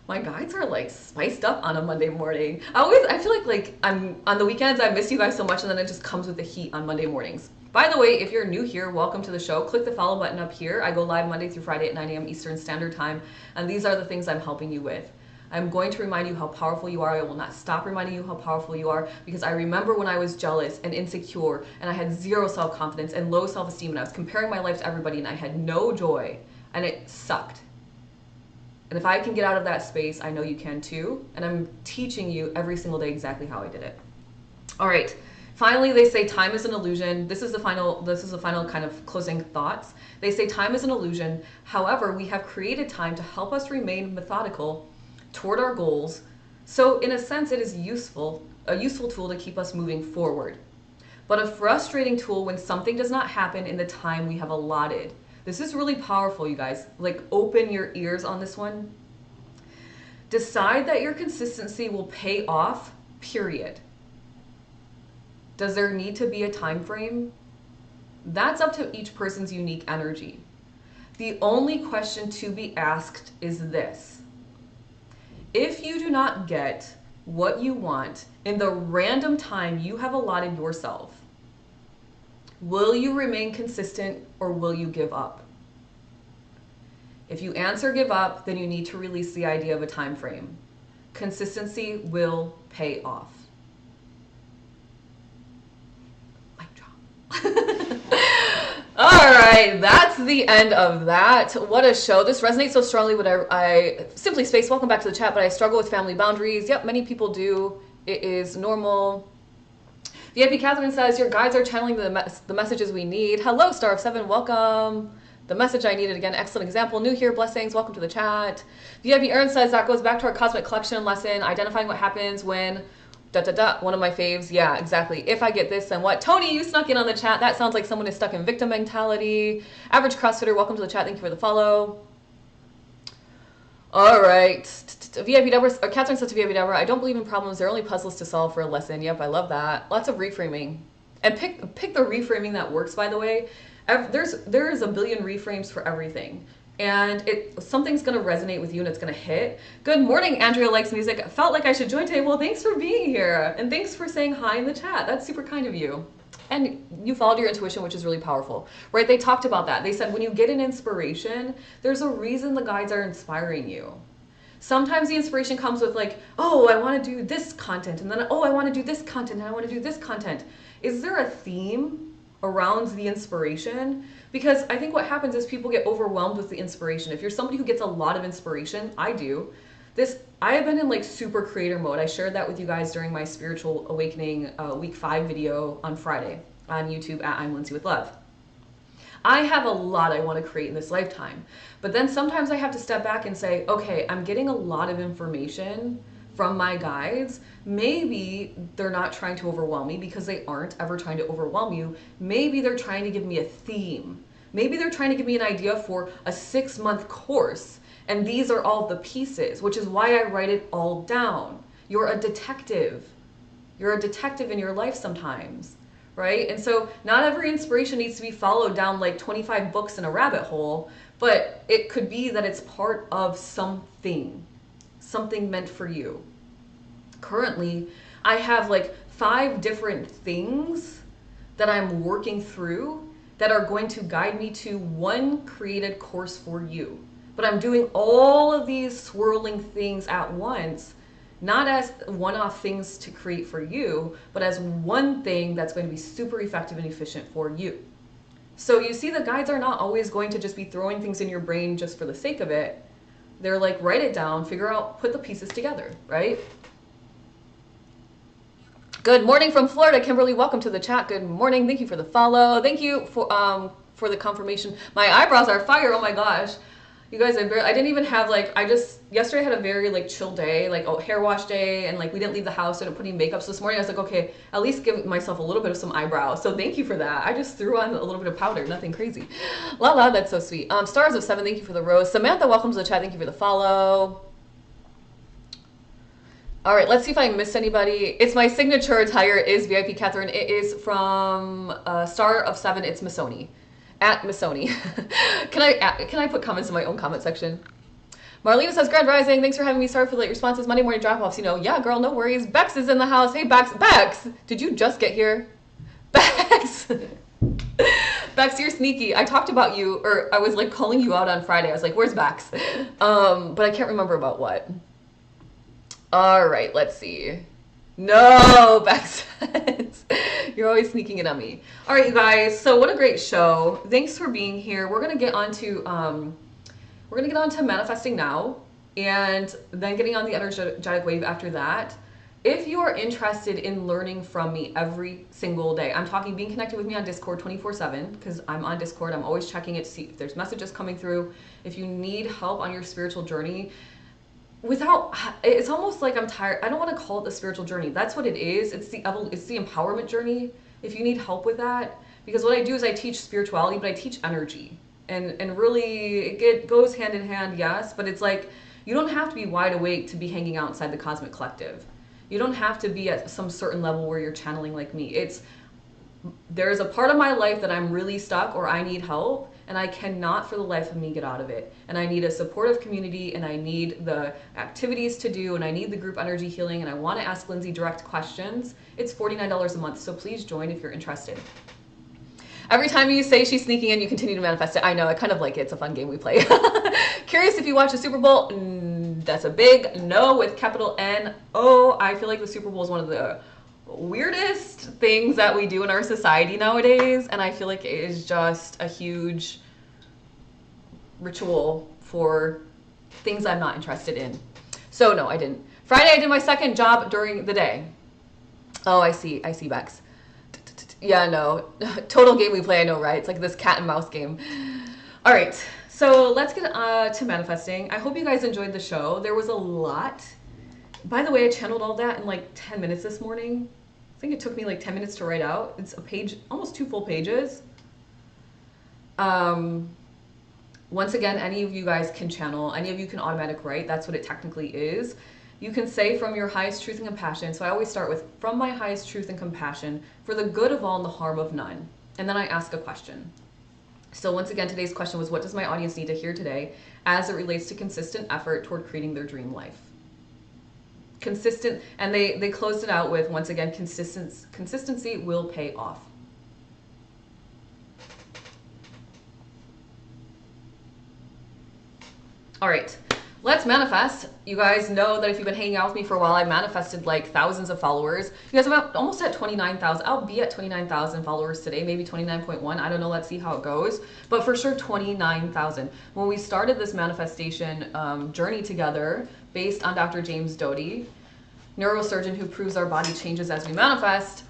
My guides are like spiced up on a Monday morning. I feel like I'm on the weekends, I miss you guys so much, and then it just comes with the heat on Monday mornings. By the way, if you're new here, welcome to the show. Click the follow button up here. I go live Monday through Friday at 9 a.m. Eastern Standard Time, and these are the things I'm helping you with. I'm going to remind you how powerful you are. I will not stop reminding you how powerful you are, because I remember when I was jealous and insecure and I had zero self-confidence and low self-esteem, and I was comparing my life to everybody and I had no joy and it sucked. And if I can get out of that space, I know you can too. And I'm teaching you every single day exactly how I did it. All right. Finally, they say time is an illusion. This is the final kind of closing thoughts. They say time is an illusion. However, we have created time to help us remain methodical toward our goals. So in a sense, it is a useful tool to keep us moving forward, but a frustrating tool when something does not happen in the time we have allotted. This is really powerful, you guys. Like, open your ears on this one. Decide that your consistency will pay off, period. Does there need to be a time frame? That's up to each person's unique energy. The only question to be asked is this: if you do not get what you want in the random time you have allotted yourself, will you remain consistent or will you give up? If you answer give up, then you need to release the idea of a time frame. Consistency will pay off. Mic drop. All right, that's the end of that. What a show. This resonates so strongly with I Simply Space, welcome back to the chat, but I struggle with family boundaries. Yep, many people do. It is normal. VIP Catherine says, your guides are channeling the messages we need. Hello, Star of Seven, welcome. The message I needed, again, excellent example. New here, blessings, welcome to the chat. VIP Aaron says, that goes back to our cosmic collection lesson, identifying what happens when, one of my faves. Yeah, exactly. If I get this, then what? Tony, you snuck in on the chat. That sounds like someone is stuck in victim mentality. Average CrossFitter, welcome to the chat. Thank you for the follow. All right. VIP Deborah, Catherine says to VIP Deborah, I don't believe in problems. They're only puzzles to solve for a lesson. Yep, I love that. Lots of reframing. And pick the reframing that works, by the way. There's a billion reframes for everything. And something's going to resonate with you and it's going to hit. Good morning, Andrea likes music. Felt like I should join today. Well, thanks for being here. And thanks for saying hi in the chat. That's super kind of you. And you followed your intuition, which is really powerful, right? They talked about that. They said when you get an inspiration, there's a reason the guides are inspiring you. Sometimes the inspiration comes with like, oh, I want to do this content. And then, oh, I want to do this content. And I want to do this content. Is there a theme around the inspiration? Because I think what happens is people get overwhelmed with the inspiration. If you're somebody who gets a lot of inspiration, I do. I have been in like super creator mode. I shared that with you guys during my spiritual awakening week 5 video on Friday on YouTube at I'm Lindsay with Love. I have a lot I want to create in this lifetime, but then sometimes I have to step back and say, okay, I'm getting a lot of information from my guides. Maybe they're not trying to overwhelm me, because they aren't ever trying to overwhelm you. Maybe they're trying to give me a theme. Maybe they're trying to give me an idea for a 6-month course. And these are all the pieces, which is why I write it all down. You're a detective. You're a detective in your life sometimes, right? And so not every inspiration needs to be followed down like 25 books in a rabbit hole, but it could be that it's part of something meant for you. Currently, I have like 5 different things that I'm working through that are going to guide me to one created course for you. But I'm doing all of these swirling things at once not as one-off things to create for you, but as one thing that's going to be super effective and efficient for you. So you see, the guides are not always going to just be throwing things in your brain just for the sake of it. They're like, write it down, figure out, put the pieces together, right? Good morning from Florida. Kimberly, welcome to the chat. Good morning. Thank you for the follow. Thank you for the confirmation. My eyebrows are fire. Oh my gosh. You guys, I didn't even have like, yesterday I had a very like chill day, like hair wash day, and like we didn't leave the house, didn't put any makeup. So this morning I was like, okay, at least give myself a little bit of some eyebrows. So thank you for that. I just threw on a little bit of powder, nothing crazy. La, that's so sweet. Stars of 7, thank you for the rose. Samantha, welcome to the chat. Thank you for the follow. All right, let's see if I missed anybody. It's my signature attire is VIP Catherine. It is from Star of 7. It's Missoni. At Missoni. Can I put comments in my own comment section? Marlena says, Grand Rising, thanks for having me. Sorry for the late responses. Monday morning drop-offs. You know, yeah, girl, no worries. Bex is in the house. Hey, Bex. Bex, did you just get here? Bex. Bex, you're sneaky. I talked about you, or I was like calling you out on Friday. I was like, where's Bex? But I can't remember about what. All right, let's see. No, Bex. You're always sneaking it on me. All right, you guys. So what a great show. Thanks for being here. We're gonna get on to manifesting now, and then getting on the energetic wave after that. If you are interested in learning from me every single day, I'm talking being connected with me on Discord 24/7, because I'm on Discord. I'm always checking it to see if there's messages coming through. If you need help on your spiritual journey, it's almost like I'm tired. I don't want to call it the spiritual journey. That's what it is. It's the empowerment journey. If you need help with that, because what I do is I teach spirituality, but I teach energy, and really it goes hand in hand, yes. But it's like, you don't have to be wide awake to be hanging out inside the Cosmic Collective. You don't have to be at some certain level where you're channeling like me. There's a part of my life that I'm really stuck, or I need help, and I cannot for the life of me get out of it. And I need a supportive community, and I need the activities to do, and I need the group energy healing, and I want to ask Lindsay direct questions. It's $49 a month, so please join if you're interested. Every time you say she's sneaking in, you continue to manifest it. I know, I kind of like it. It's a fun game we play. Curious if you watch the Super Bowl? That's a big no with capital N. Oh, I feel like the Super Bowl is one of the weirdest things that we do in our society nowadays, and I feel like it is just a huge ritual for things I'm not interested in. So no, I didn't. Friday I did my second job during the day. Oh, I see Bex. Yeah, no, total game we play. I know, right? It's like this cat and mouse game. All right, so let's get to manifesting. I hope you guys enjoyed the show. There was a lot. By the way, I channeled all that in like 10 minutes this morning. I think it took me like 10 minutes to write out. It's a page, almost 2 full pages. Once again, any of you guys can channel, any of you can automatic write. That's what it technically is. You can say from your highest truth and compassion. So I always start with from my highest truth and compassion for the good of all and the harm of none. And then I ask a question. So once again, today's question was, what does my audience need to hear today as it relates to consistent effort toward creating their dream life? Consistent, and they closed it out with, once again, consistency will pay off. All right, let's manifest. You guys know that if you've been hanging out with me for a while, I manifested like thousands of followers. You guys, I'm almost at 29,000. I'll be at 29,000 followers today, maybe 29.1. I don't know. Let's see how it goes. But for sure, 29,000. When we started this manifestation journey together, based on Dr. James Doty, neurosurgeon who proves our body changes as we manifest,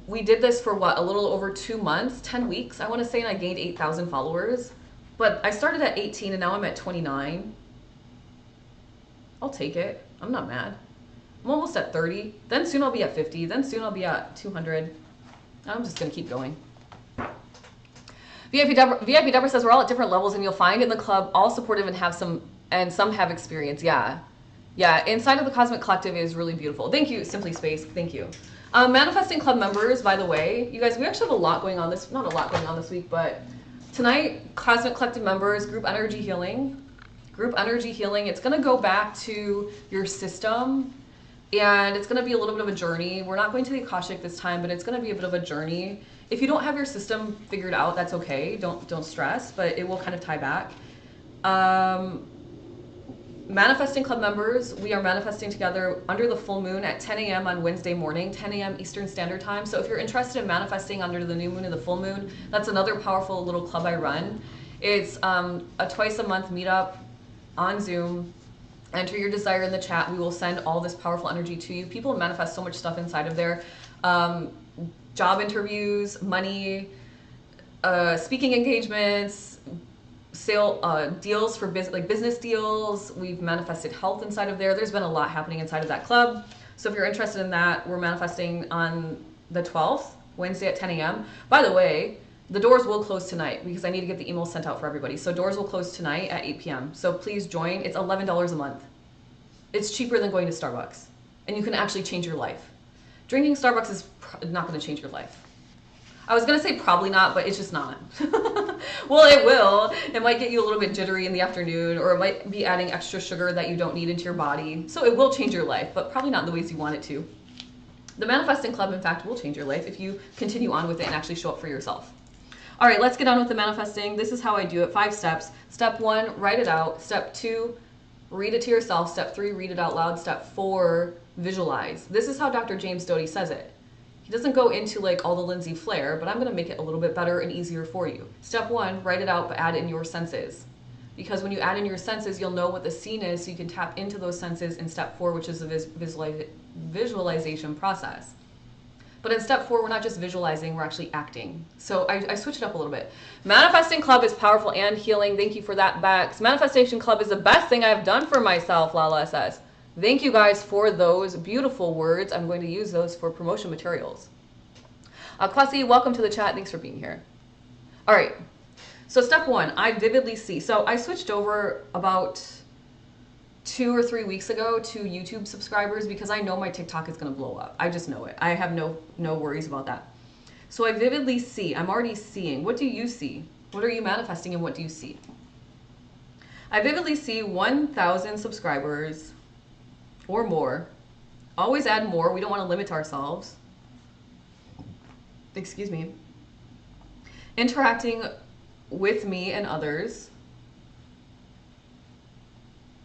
we did this for what, a little over 2 months, 10 weeks, I want to say, and I gained 8,000 followers. But I started at 18 and now I'm at 29. I'll take it. I'm not mad. I'm almost at 30. Then soon I'll be at 50. Then soon I'll be at 200. I'm just going to keep going. VIP Deborah says we're all at different levels, and you'll find in the club all supportive and some have experience. Yeah. Yeah, inside of the Cosmic Collective is really beautiful. Thank you, Simply Space. Thank you. Manifesting Club members, by the way, you guys, we actually have a lot going on not a lot going on this week, but tonight, Cosmic Collective members, group energy healing. Group energy healing, it's gonna go back to your system, and it's gonna be a little bit of a journey. We're not going to the Akashic this time, but it's gonna be a bit of a journey. If you don't have your system figured out, that's okay. Don't stress, but it will kind of tie back. Manifesting Club members, we are manifesting together under the full moon at 10 a.m. on Wednesday morning, 10 a.m. Eastern Standard Time. So if you're interested in manifesting under the new moon and the full moon, that's another powerful little club I run. It's a twice a month meetup on Zoom. Enter your desire in the chat. We will send all this powerful energy to you. People manifest so much stuff inside of there. Job interviews, money, speaking engagements, deals for business deals. We've manifested health inside of there. There's been a lot happening inside of that club. So if you're interested in that, we're manifesting on the 12th, Wednesday at 10 a.m. By the way, the doors will close tonight because I need to get the emails sent out for everybody. So doors will close tonight at 8 p.m. So please join. It's $11 a month. It's cheaper than going to Starbucks. And you can actually change your life. Drinking Starbucks is not going to change your life. I was going to say probably not, but it's just not. Well, it will. It might get you a little bit jittery in the afternoon, or it might be adding extra sugar that you don't need into your body. So it will change your life, but probably not in the ways you want it to. The Manifesting Club, in fact, will change your life if you continue on with it and actually show up for yourself. All right, let's get on with the manifesting. This is how I do it. 5 steps. Step 1, write it out. Step 2, read it to yourself. Step 3, read it out loud. Step 4, visualize. This is how Dr. James Doty says it. He doesn't go into like all the Lindsay flair, but I'm going to make it a little bit better and easier for you. Step 1, write it out, but add in your senses. Because when you add in your senses, you'll know what the scene is, so you can tap into those senses in step 4, which is the visualization process. But in step 4, we're not just visualizing, we're actually acting. So I switched it up a little bit. Manifesting Club is powerful and healing. Thank you for that, Bex. Manifestation Club is the best thing I've done for myself, Lala says. Thank you guys for those beautiful words. I'm going to use those for promotion materials. Kwasi, welcome to the chat. Thanks for being here. All right. So step 1, I vividly see. So I switched over about 2 or 3 weeks ago to YouTube subscribers because I know my TikTok is going to blow up. I just know it. I have no worries about that. So I vividly see. I'm already seeing. What do you see? What are you manifesting and what do you see? I vividly see 1,000 subscribers or more. Always add more. We don't want to limit ourselves. Excuse me. Interacting with me and others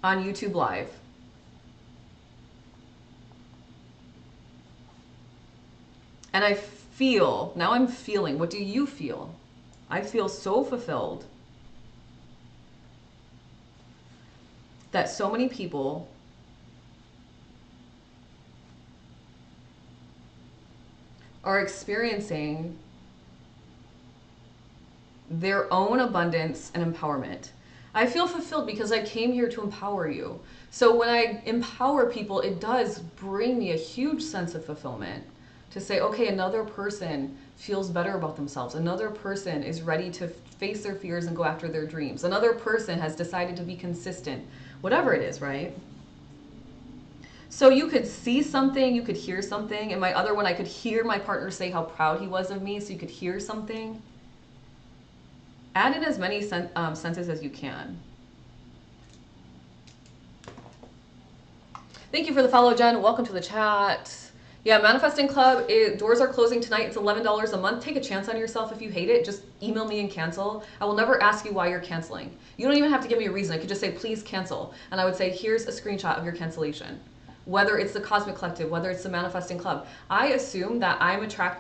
on YouTube Live. And I feel, now I'm feeling, what do you feel? I feel so fulfilled that so many people are experiencing their own abundance and empowerment. I feel fulfilled because I came here to empower you. So when I empower people, it does bring me a huge sense of fulfillment to say, okay, another person feels better about themselves. Another person is ready to face their fears and go after their dreams. Another person has decided to be consistent, whatever it is, right? So you could see something, you could hear something. In my other one, I could hear my partner say how proud he was of me, so you could hear something. Add in as many senses as you can. Thank you for the follow, Jen. Welcome to the chat. Yeah, Manifesting Club, doors are closing tonight. It's $11 a month. Take a chance on yourself. If you hate it, just email me and cancel. I will never ask you why you're canceling. You don't even have to give me a reason. I could just say, please cancel. And I would say, here's a screenshot of your cancellation. Whether it's the Cosmic Collective, whether it's the Manifesting Club. I assume that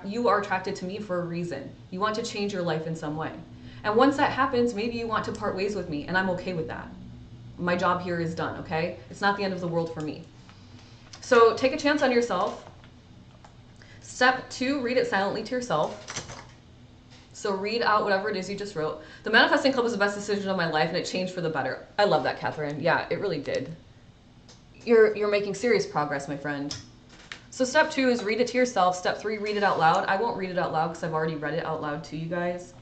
you are attracted to me for a reason. You want to change your life in some way. And once that happens, maybe you want to part ways with me, and I'm okay with that. My job here is done, okay? It's not the end of the world for me. So take a chance on yourself. Step 2, read it silently to yourself. So read out whatever it is you just wrote. The Manifesting Club was the best decision of my life, and it changed for the better. I love that, Catherine. Yeah, it really did. You're making serious progress, my friend. So step 2 is read it to yourself. Step 3, read it out loud. I won't read it out loud because I've already read it out loud to you guys.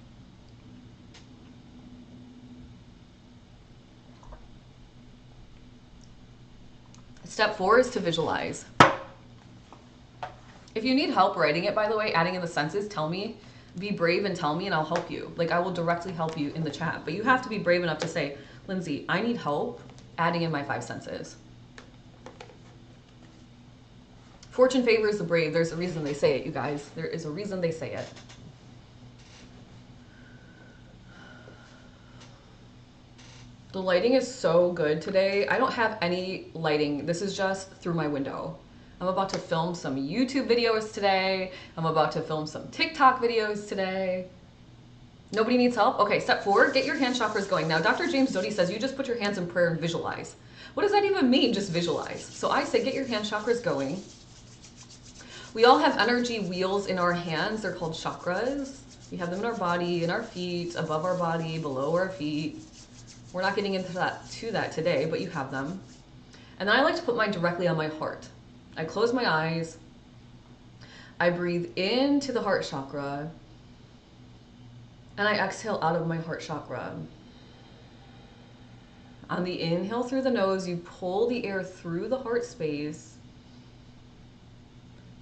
Step 4 is to visualize. If you need help writing it, by the way, adding in the senses, tell me. Be brave and tell me and I'll help you. Like, I will directly help you in the chat. But you have to be brave enough to say, Lindsay, I need help adding in my 5 senses. Fortune favors the brave. There's a reason they say it, you guys. There is a reason they say it. The lighting is so good today. I don't have any lighting. This is just through my window. I'm about to film some YouTube videos today. I'm about to film some TikTok videos today. Nobody needs help? Okay, step 4, get your hand chakras going. Now, Dr. James Doty says you just put your hands in prayer and visualize. What does that even mean, just visualize? So I say get your hand chakras going. We all have energy wheels in our hands. They're called chakras. We have them in our body, in our feet, above our body, below our feet. We're not getting into that today, but you have them. And then I like to put mine directly on my heart. I close my eyes. I breathe into the heart chakra. And I exhale out of my heart chakra. On the inhale through the nose, you pull the air through the heart space.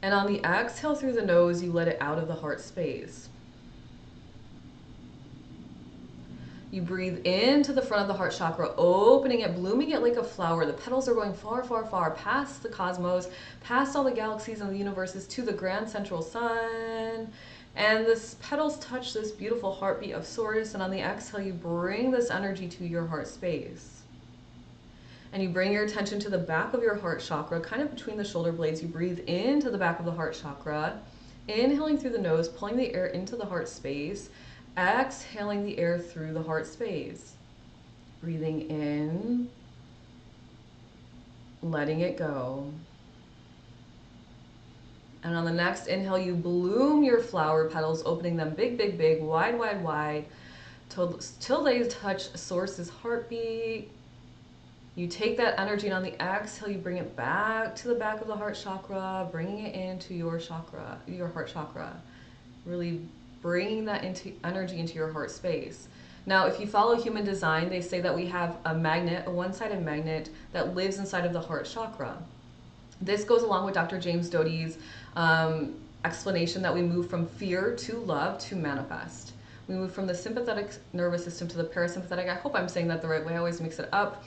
And on the exhale through the nose, you let it out of the heart space. You breathe into the front of the heart chakra, opening it, blooming it like a flower. The petals are going far, far, far past the cosmos, past all the galaxies and the universes to the grand central sun. And the petals touch this beautiful heartbeat of Source. And on the exhale, you bring this energy to your heart space. And you bring your attention to the back of your heart chakra, kind of between the shoulder blades. You breathe into the back of the heart chakra, inhaling through the nose, pulling the air into the heart space. Exhaling the air through the heart space. Breathing in, letting it go. And on the next inhale, you bloom your flower petals, opening them big, big, big, wide, wide, wide, till they touch Source's heartbeat. You take that energy, and on the exhale, you bring it back to the back of the heart chakra, bringing it into your chakra, your heart chakra. Really bringing that energy into your heart space. Now, if you follow human design, they say that we have a magnet, a one-sided magnet that lives inside of the heart chakra. This goes along with Dr. James Doty's explanation that we move from fear to love to manifest. We move from the sympathetic nervous system to the parasympathetic. I hope I'm saying that the right way. I always mix it up.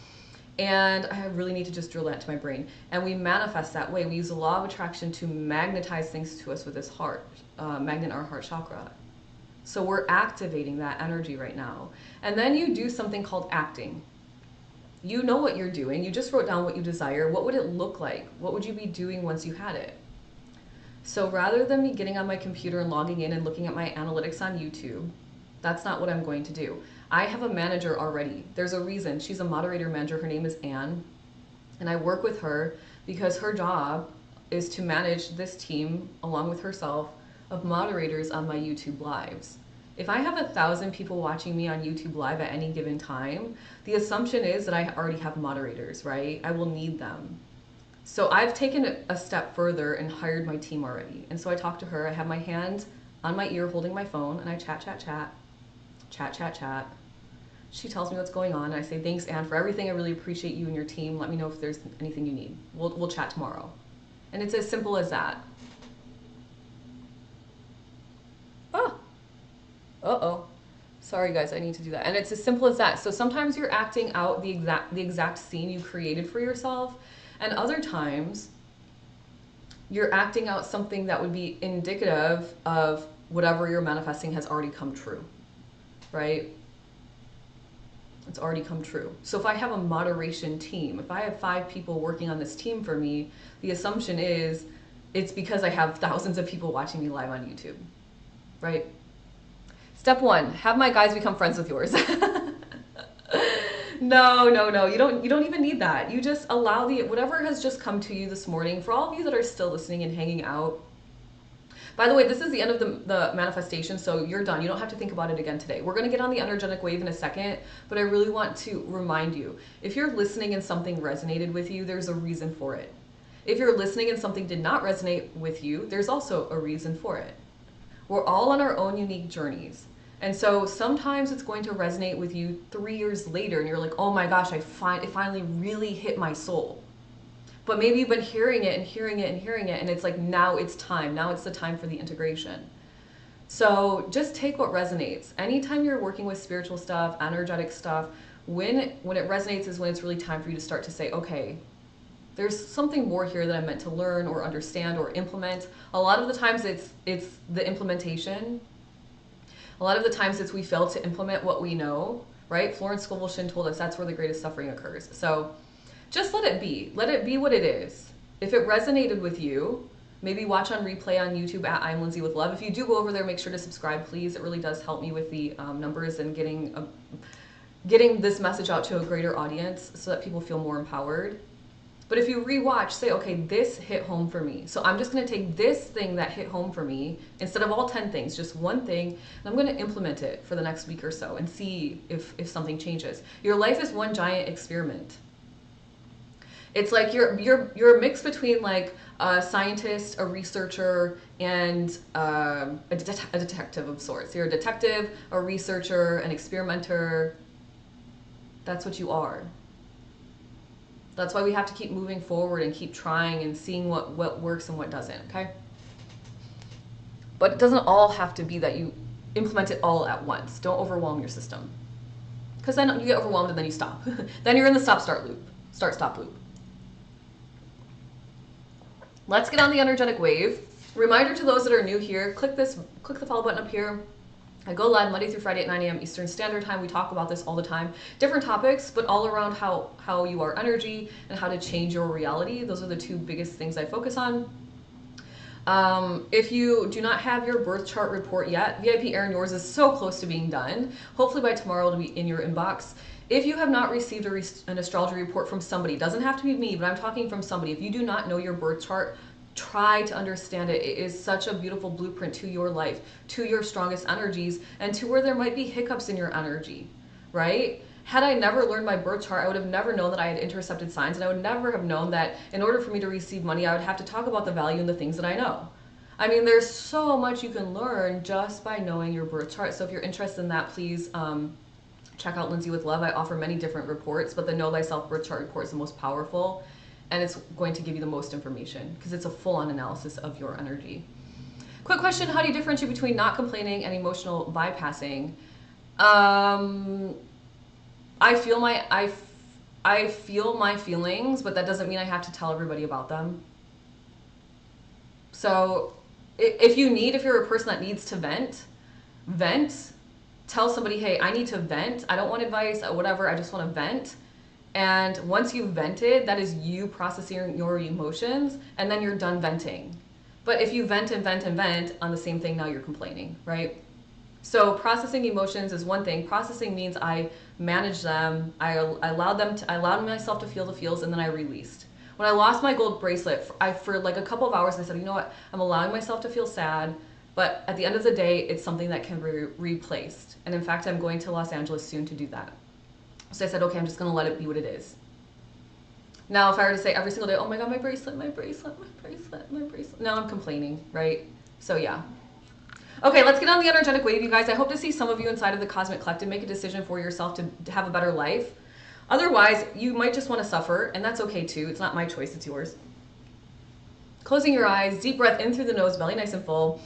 And I really need to just drill that into my brain. And we manifest that way. We use the law of attraction to magnetize things to us with this heart, magnet in our heart chakra. So we're activating that energy right now. And then you do something called acting. You know what you're doing. You just wrote down what you desire. What would it look like? What would you be doing once you had it? So rather than me getting on my computer and logging in and looking at my analytics on YouTube, that's not what I'm going to do. I have a manager already. There's a reason. She's a moderator manager. Her name is Anne. And I work with her because her job is to manage this team, along with herself, of moderators on my YouTube lives. If I have 1,000 people watching me on YouTube Live at any given time, the assumption is that I already have moderators, right? I will need them. So I've taken a step further and hired my team already. And so I talk to her. I have my hand on my ear holding my phone, and I chat, chat, chat, chat, chat, chat. She tells me what's going on. I say, thanks, Anne, for everything. I really appreciate you and your team. Let me know if there's anything you need. We'll chat tomorrow. And it's as simple as that. Oh, uh-oh. Sorry, guys, I need to do that. And it's as simple as that. So sometimes you're acting out the exact scene you created for yourself. And other times, you're acting out something that would be indicative of whatever you're manifesting has already come true, right? It's already come true. So if I have a moderation team, if I have 5 people working on this team for me, the assumption is it's because I have thousands of people watching me live on YouTube, right? Step 1, have my guys become friends with yours. No. You don't even need that. You just allow whatever has just come to you this morning. For all of you that are still listening and hanging out, by the way, this is the end of the manifestation, so you're done. You don't have to think about it again today. We're going to get on the energetic wave in a second, but I really want to remind you, if you're listening and something resonated with you, there's a reason for it. If you're listening and something did not resonate with you, there's also a reason for it. We're all on our own unique journeys. And so sometimes it's going to resonate with you 3 years later, and you're like, oh my gosh, it finally really hit my soul. But maybe you've been hearing it and hearing it and hearing it, and it's like, now it's time. Now it's the time for the integration. So just take what resonates. Anytime you're working with spiritual stuff, energetic stuff, when it resonates is when it's really time for you to start to say, okay, there's something more here that I'm meant to learn or understand or implement. A lot of the times it's the implementation. A lot of the times it's we fail to implement what we know, right? Florence Scovel Shinn told us that's where the greatest suffering occurs. So just let it be. Let it be what it is. If it resonated with you, maybe watch on replay on YouTube at I'm Lindsay with Love. If you do go over there, make sure to subscribe, please. It really does help me with the numbers and getting this message out to a greater audience so that people feel more empowered. But if you rewatch, say, okay, this hit home for me. So I'm just going to take this thing that hit home for me, instead of all 10 things, just one thing, and I'm going to implement it for the next week or so and see if something changes. Your life is one giant experiment. It's like you're a mix between like a scientist, a researcher, and a detective of sorts. You're a detective, a researcher, an experimenter. That's what you are. That's why we have to keep moving forward and keep trying and seeing what works and what doesn't, okay? But it doesn't all have to be that you implement it all at once. Don't overwhelm your system. Because then you get overwhelmed and then you stop. Then you're in the stop-start loop. Start-stop loop. Let's get on the energetic wave. Reminder to those that are new here, click the follow button up here. I go live Monday through Friday at 9 a.m. Eastern Standard Time. We talk about this all the time. Different topics, but all around how you are energy and how to change your reality. Those are the two biggest things I focus on. If you do not have your birth chart report yet, VIP Erin, yours is so close to being done. Hopefully by tomorrow it'll be in your inbox. If you have not received an astrology report from somebody, doesn't have to be me, but I'm talking from somebody. If you do not know your birth chart, try to understand it. It is such a beautiful blueprint to your life, to your strongest energies, and to where there might be hiccups in your energy, right? Had I never learned my birth chart, I would have never known that I had intercepted signs, and I would never have known that in order for me to receive money, I would have to talk about the value and the things that I know. I mean, there's so much you can learn just by knowing your birth chart. So if you're interested in that, please check out Lindsay with Love. I offer many different reports, but the Know Thyself birth chart report is the most powerful. And it's going to give you the most information because it's a full-on analysis of your energy. Quick question, how do you differentiate between not complaining and emotional bypassing? I feel my feelings, but that doesn't mean I have to tell everybody about them. So if you're a person that needs to vent, tell somebody, hey, I need to vent. I don't want advice, whatever, I just want to vent. And once you've vented, that is you processing your emotions, and then you're done venting. But if you vent and vent and vent on the same thing, now you're complaining, right? So processing emotions is one thing. Processing means I manage them. I allowed myself to feel the feels, and then I released. When I lost my gold bracelet, for like a couple of hours, I said, you know what? I'm allowing myself to feel sad, but at the end of the day, it's something that can be replaced. And in fact, I'm going to Los Angeles soon to do that. So I said, okay, I'm just going to let it be what it is. Now, if I were to say every single day, oh my God, my bracelet, my bracelet, my bracelet, my bracelet. Now I'm complaining, right? So yeah. Okay, let's get on the energetic wave, you guys. I hope to see some of you inside of the Cosmic Collective make a decision for yourself to have a better life. Otherwise, you might just want to suffer, and that's okay too. It's not my choice, it's yours. Closing your eyes, deep breath in through the nose, belly nice and full.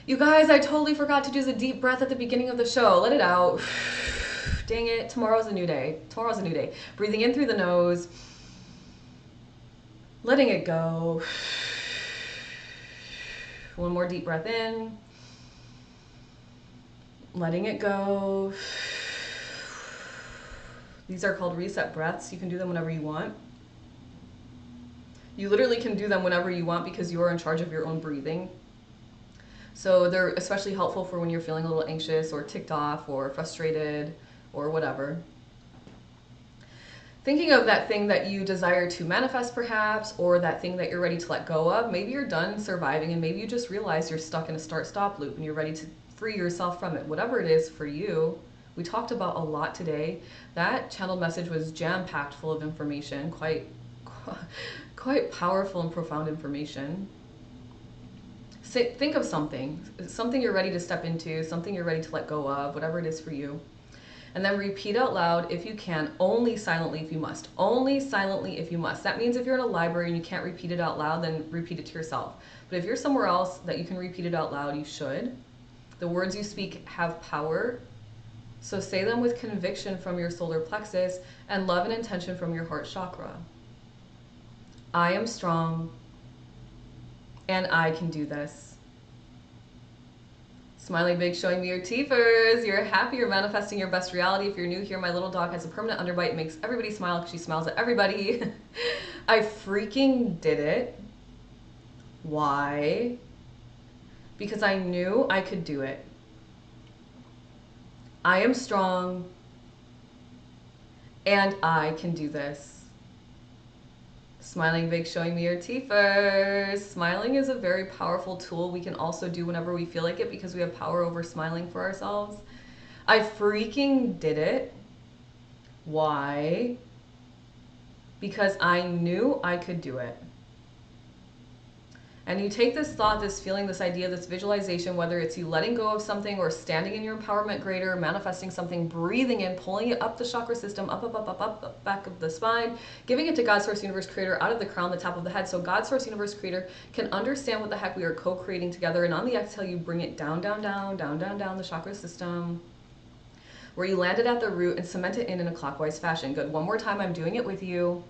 You guys, I totally forgot to do the deep breath at the beginning of the show. Let it out. Dang it, tomorrow's a new day. Tomorrow's a new day. Breathing in through the nose. Letting it go. One more deep breath in. Letting it go. These are called reset breaths. You can do them whenever you want. You literally can do them whenever you want because you are in charge of your own breathing. So they're especially helpful for when you're feeling a little anxious or ticked off or frustrated or whatever. Thinking of that thing that you desire to manifest perhaps, or that thing that you're ready to let go of. Maybe you're done surviving and maybe you just realize you're stuck in a start-stop loop and you're ready to free yourself from it. Whatever it is for you. We talked about a lot today. That channeled message was jam-packed full of information, quite powerful and profound information. Think of something you're ready to step into, something you're ready to let go of, whatever it is for you. And then repeat out loud if you can, only silently if you must. Only silently if you must. That means if you're in a library and you can't repeat it out loud, then repeat it to yourself. But if you're somewhere else that you can repeat it out loud, you should. The words you speak have power. So say them with conviction from your solar plexus and love and intention from your heart chakra. I am strong and I can do this. Smiling big, showing me your teethers. You're happy, you're manifesting your best reality. If you're new here, my little dog has a permanent underbite, makes everybody smile because she smiles at everybody. I freaking did it. Why? Because I knew I could do it. I am strong and I can do this. Smiling big, showing me your teethers. Smiling is a very powerful tool we can also do whenever we feel like it because we have power over smiling for ourselves. I freaking did it. Why? Because I knew I could do it. And you take this thought, this feeling, this idea, this visualization, whether it's you letting go of something or standing in your empowerment greater, manifesting something, breathing in, pulling it up the chakra system, up, back of the spine, giving it to God, Source, Universe, Creator, out of the crown, the top of the head. So God, Source, Universe, Creator can understand what the heck we are co-creating together. And on the exhale, you bring it down, down, down, down, down, down the chakra system, where you landed at the root and cement it in a clockwise fashion. Good. One more time. I'm doing it with you.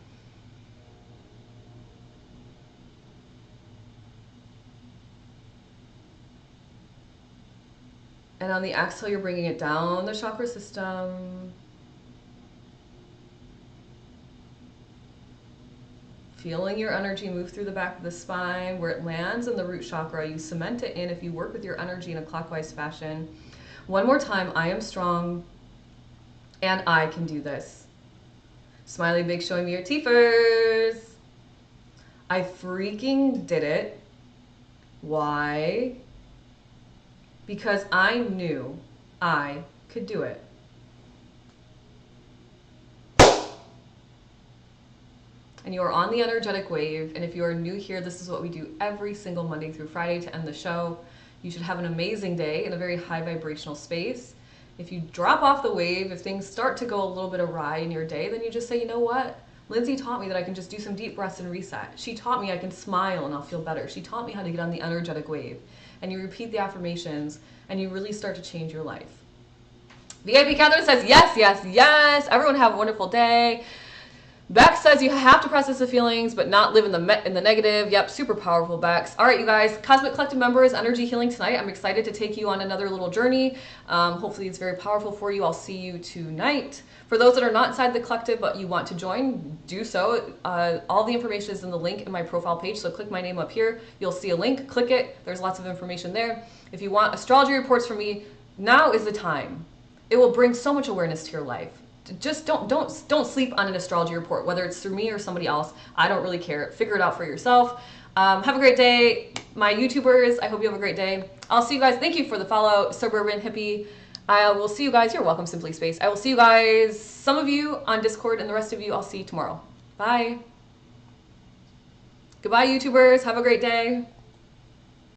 And on the exhale, you're bringing it down the chakra system. Feeling your energy move through the back of the spine. Where it lands in the root chakra, you cement it in if you work with your energy in a clockwise fashion. One more time, I am strong and I can do this. Smiley big, showing me your teethers. I freaking did it. Why? Because I knew I could do it. And you are on the energetic wave. And if you are new here, this is what we do every single Monday through Friday to end the show. You should have an amazing day in a very high vibrational space. If you drop off the wave, if things start to go a little bit awry in your day, then you just say, you know what? Lindsay taught me that I can just do some deep breaths and reset. She taught me I can smile and I'll feel better. She taught me how to get on the energetic wave. And you repeat the affirmations and you really start to change your life. VIP Catherine says, yes, yes, yes. Everyone have a wonderful day. Bex says you have to process the feelings, but not live in the negative. Yep, super powerful, Bex. All right, you guys, Cosmic Collective members, energy healing tonight. I'm excited to take you on another little journey. Hopefully it's very powerful for you. I'll see you tonight. For those that are not inside the collective, but you want to join, do so. All the information is in the link in my profile page. So click my name up here. You'll see a link, click it. There's lots of information there. If you want astrology reports from me, now is the time. It will bring so much awareness to your life. Just don't sleep on an astrology report, whether it's through me or somebody else. I don't really care. Figure it out for yourself. Have a great day. My YouTubers, I hope you have a great day. I'll see you guys. Thank you for the follow, Suburban Hippie. I will see you guys. You're welcome, Simply Space. I will see you guys, some of you on Discord, and the rest of you I'll see tomorrow. Bye. Goodbye, YouTubers. Have a great day.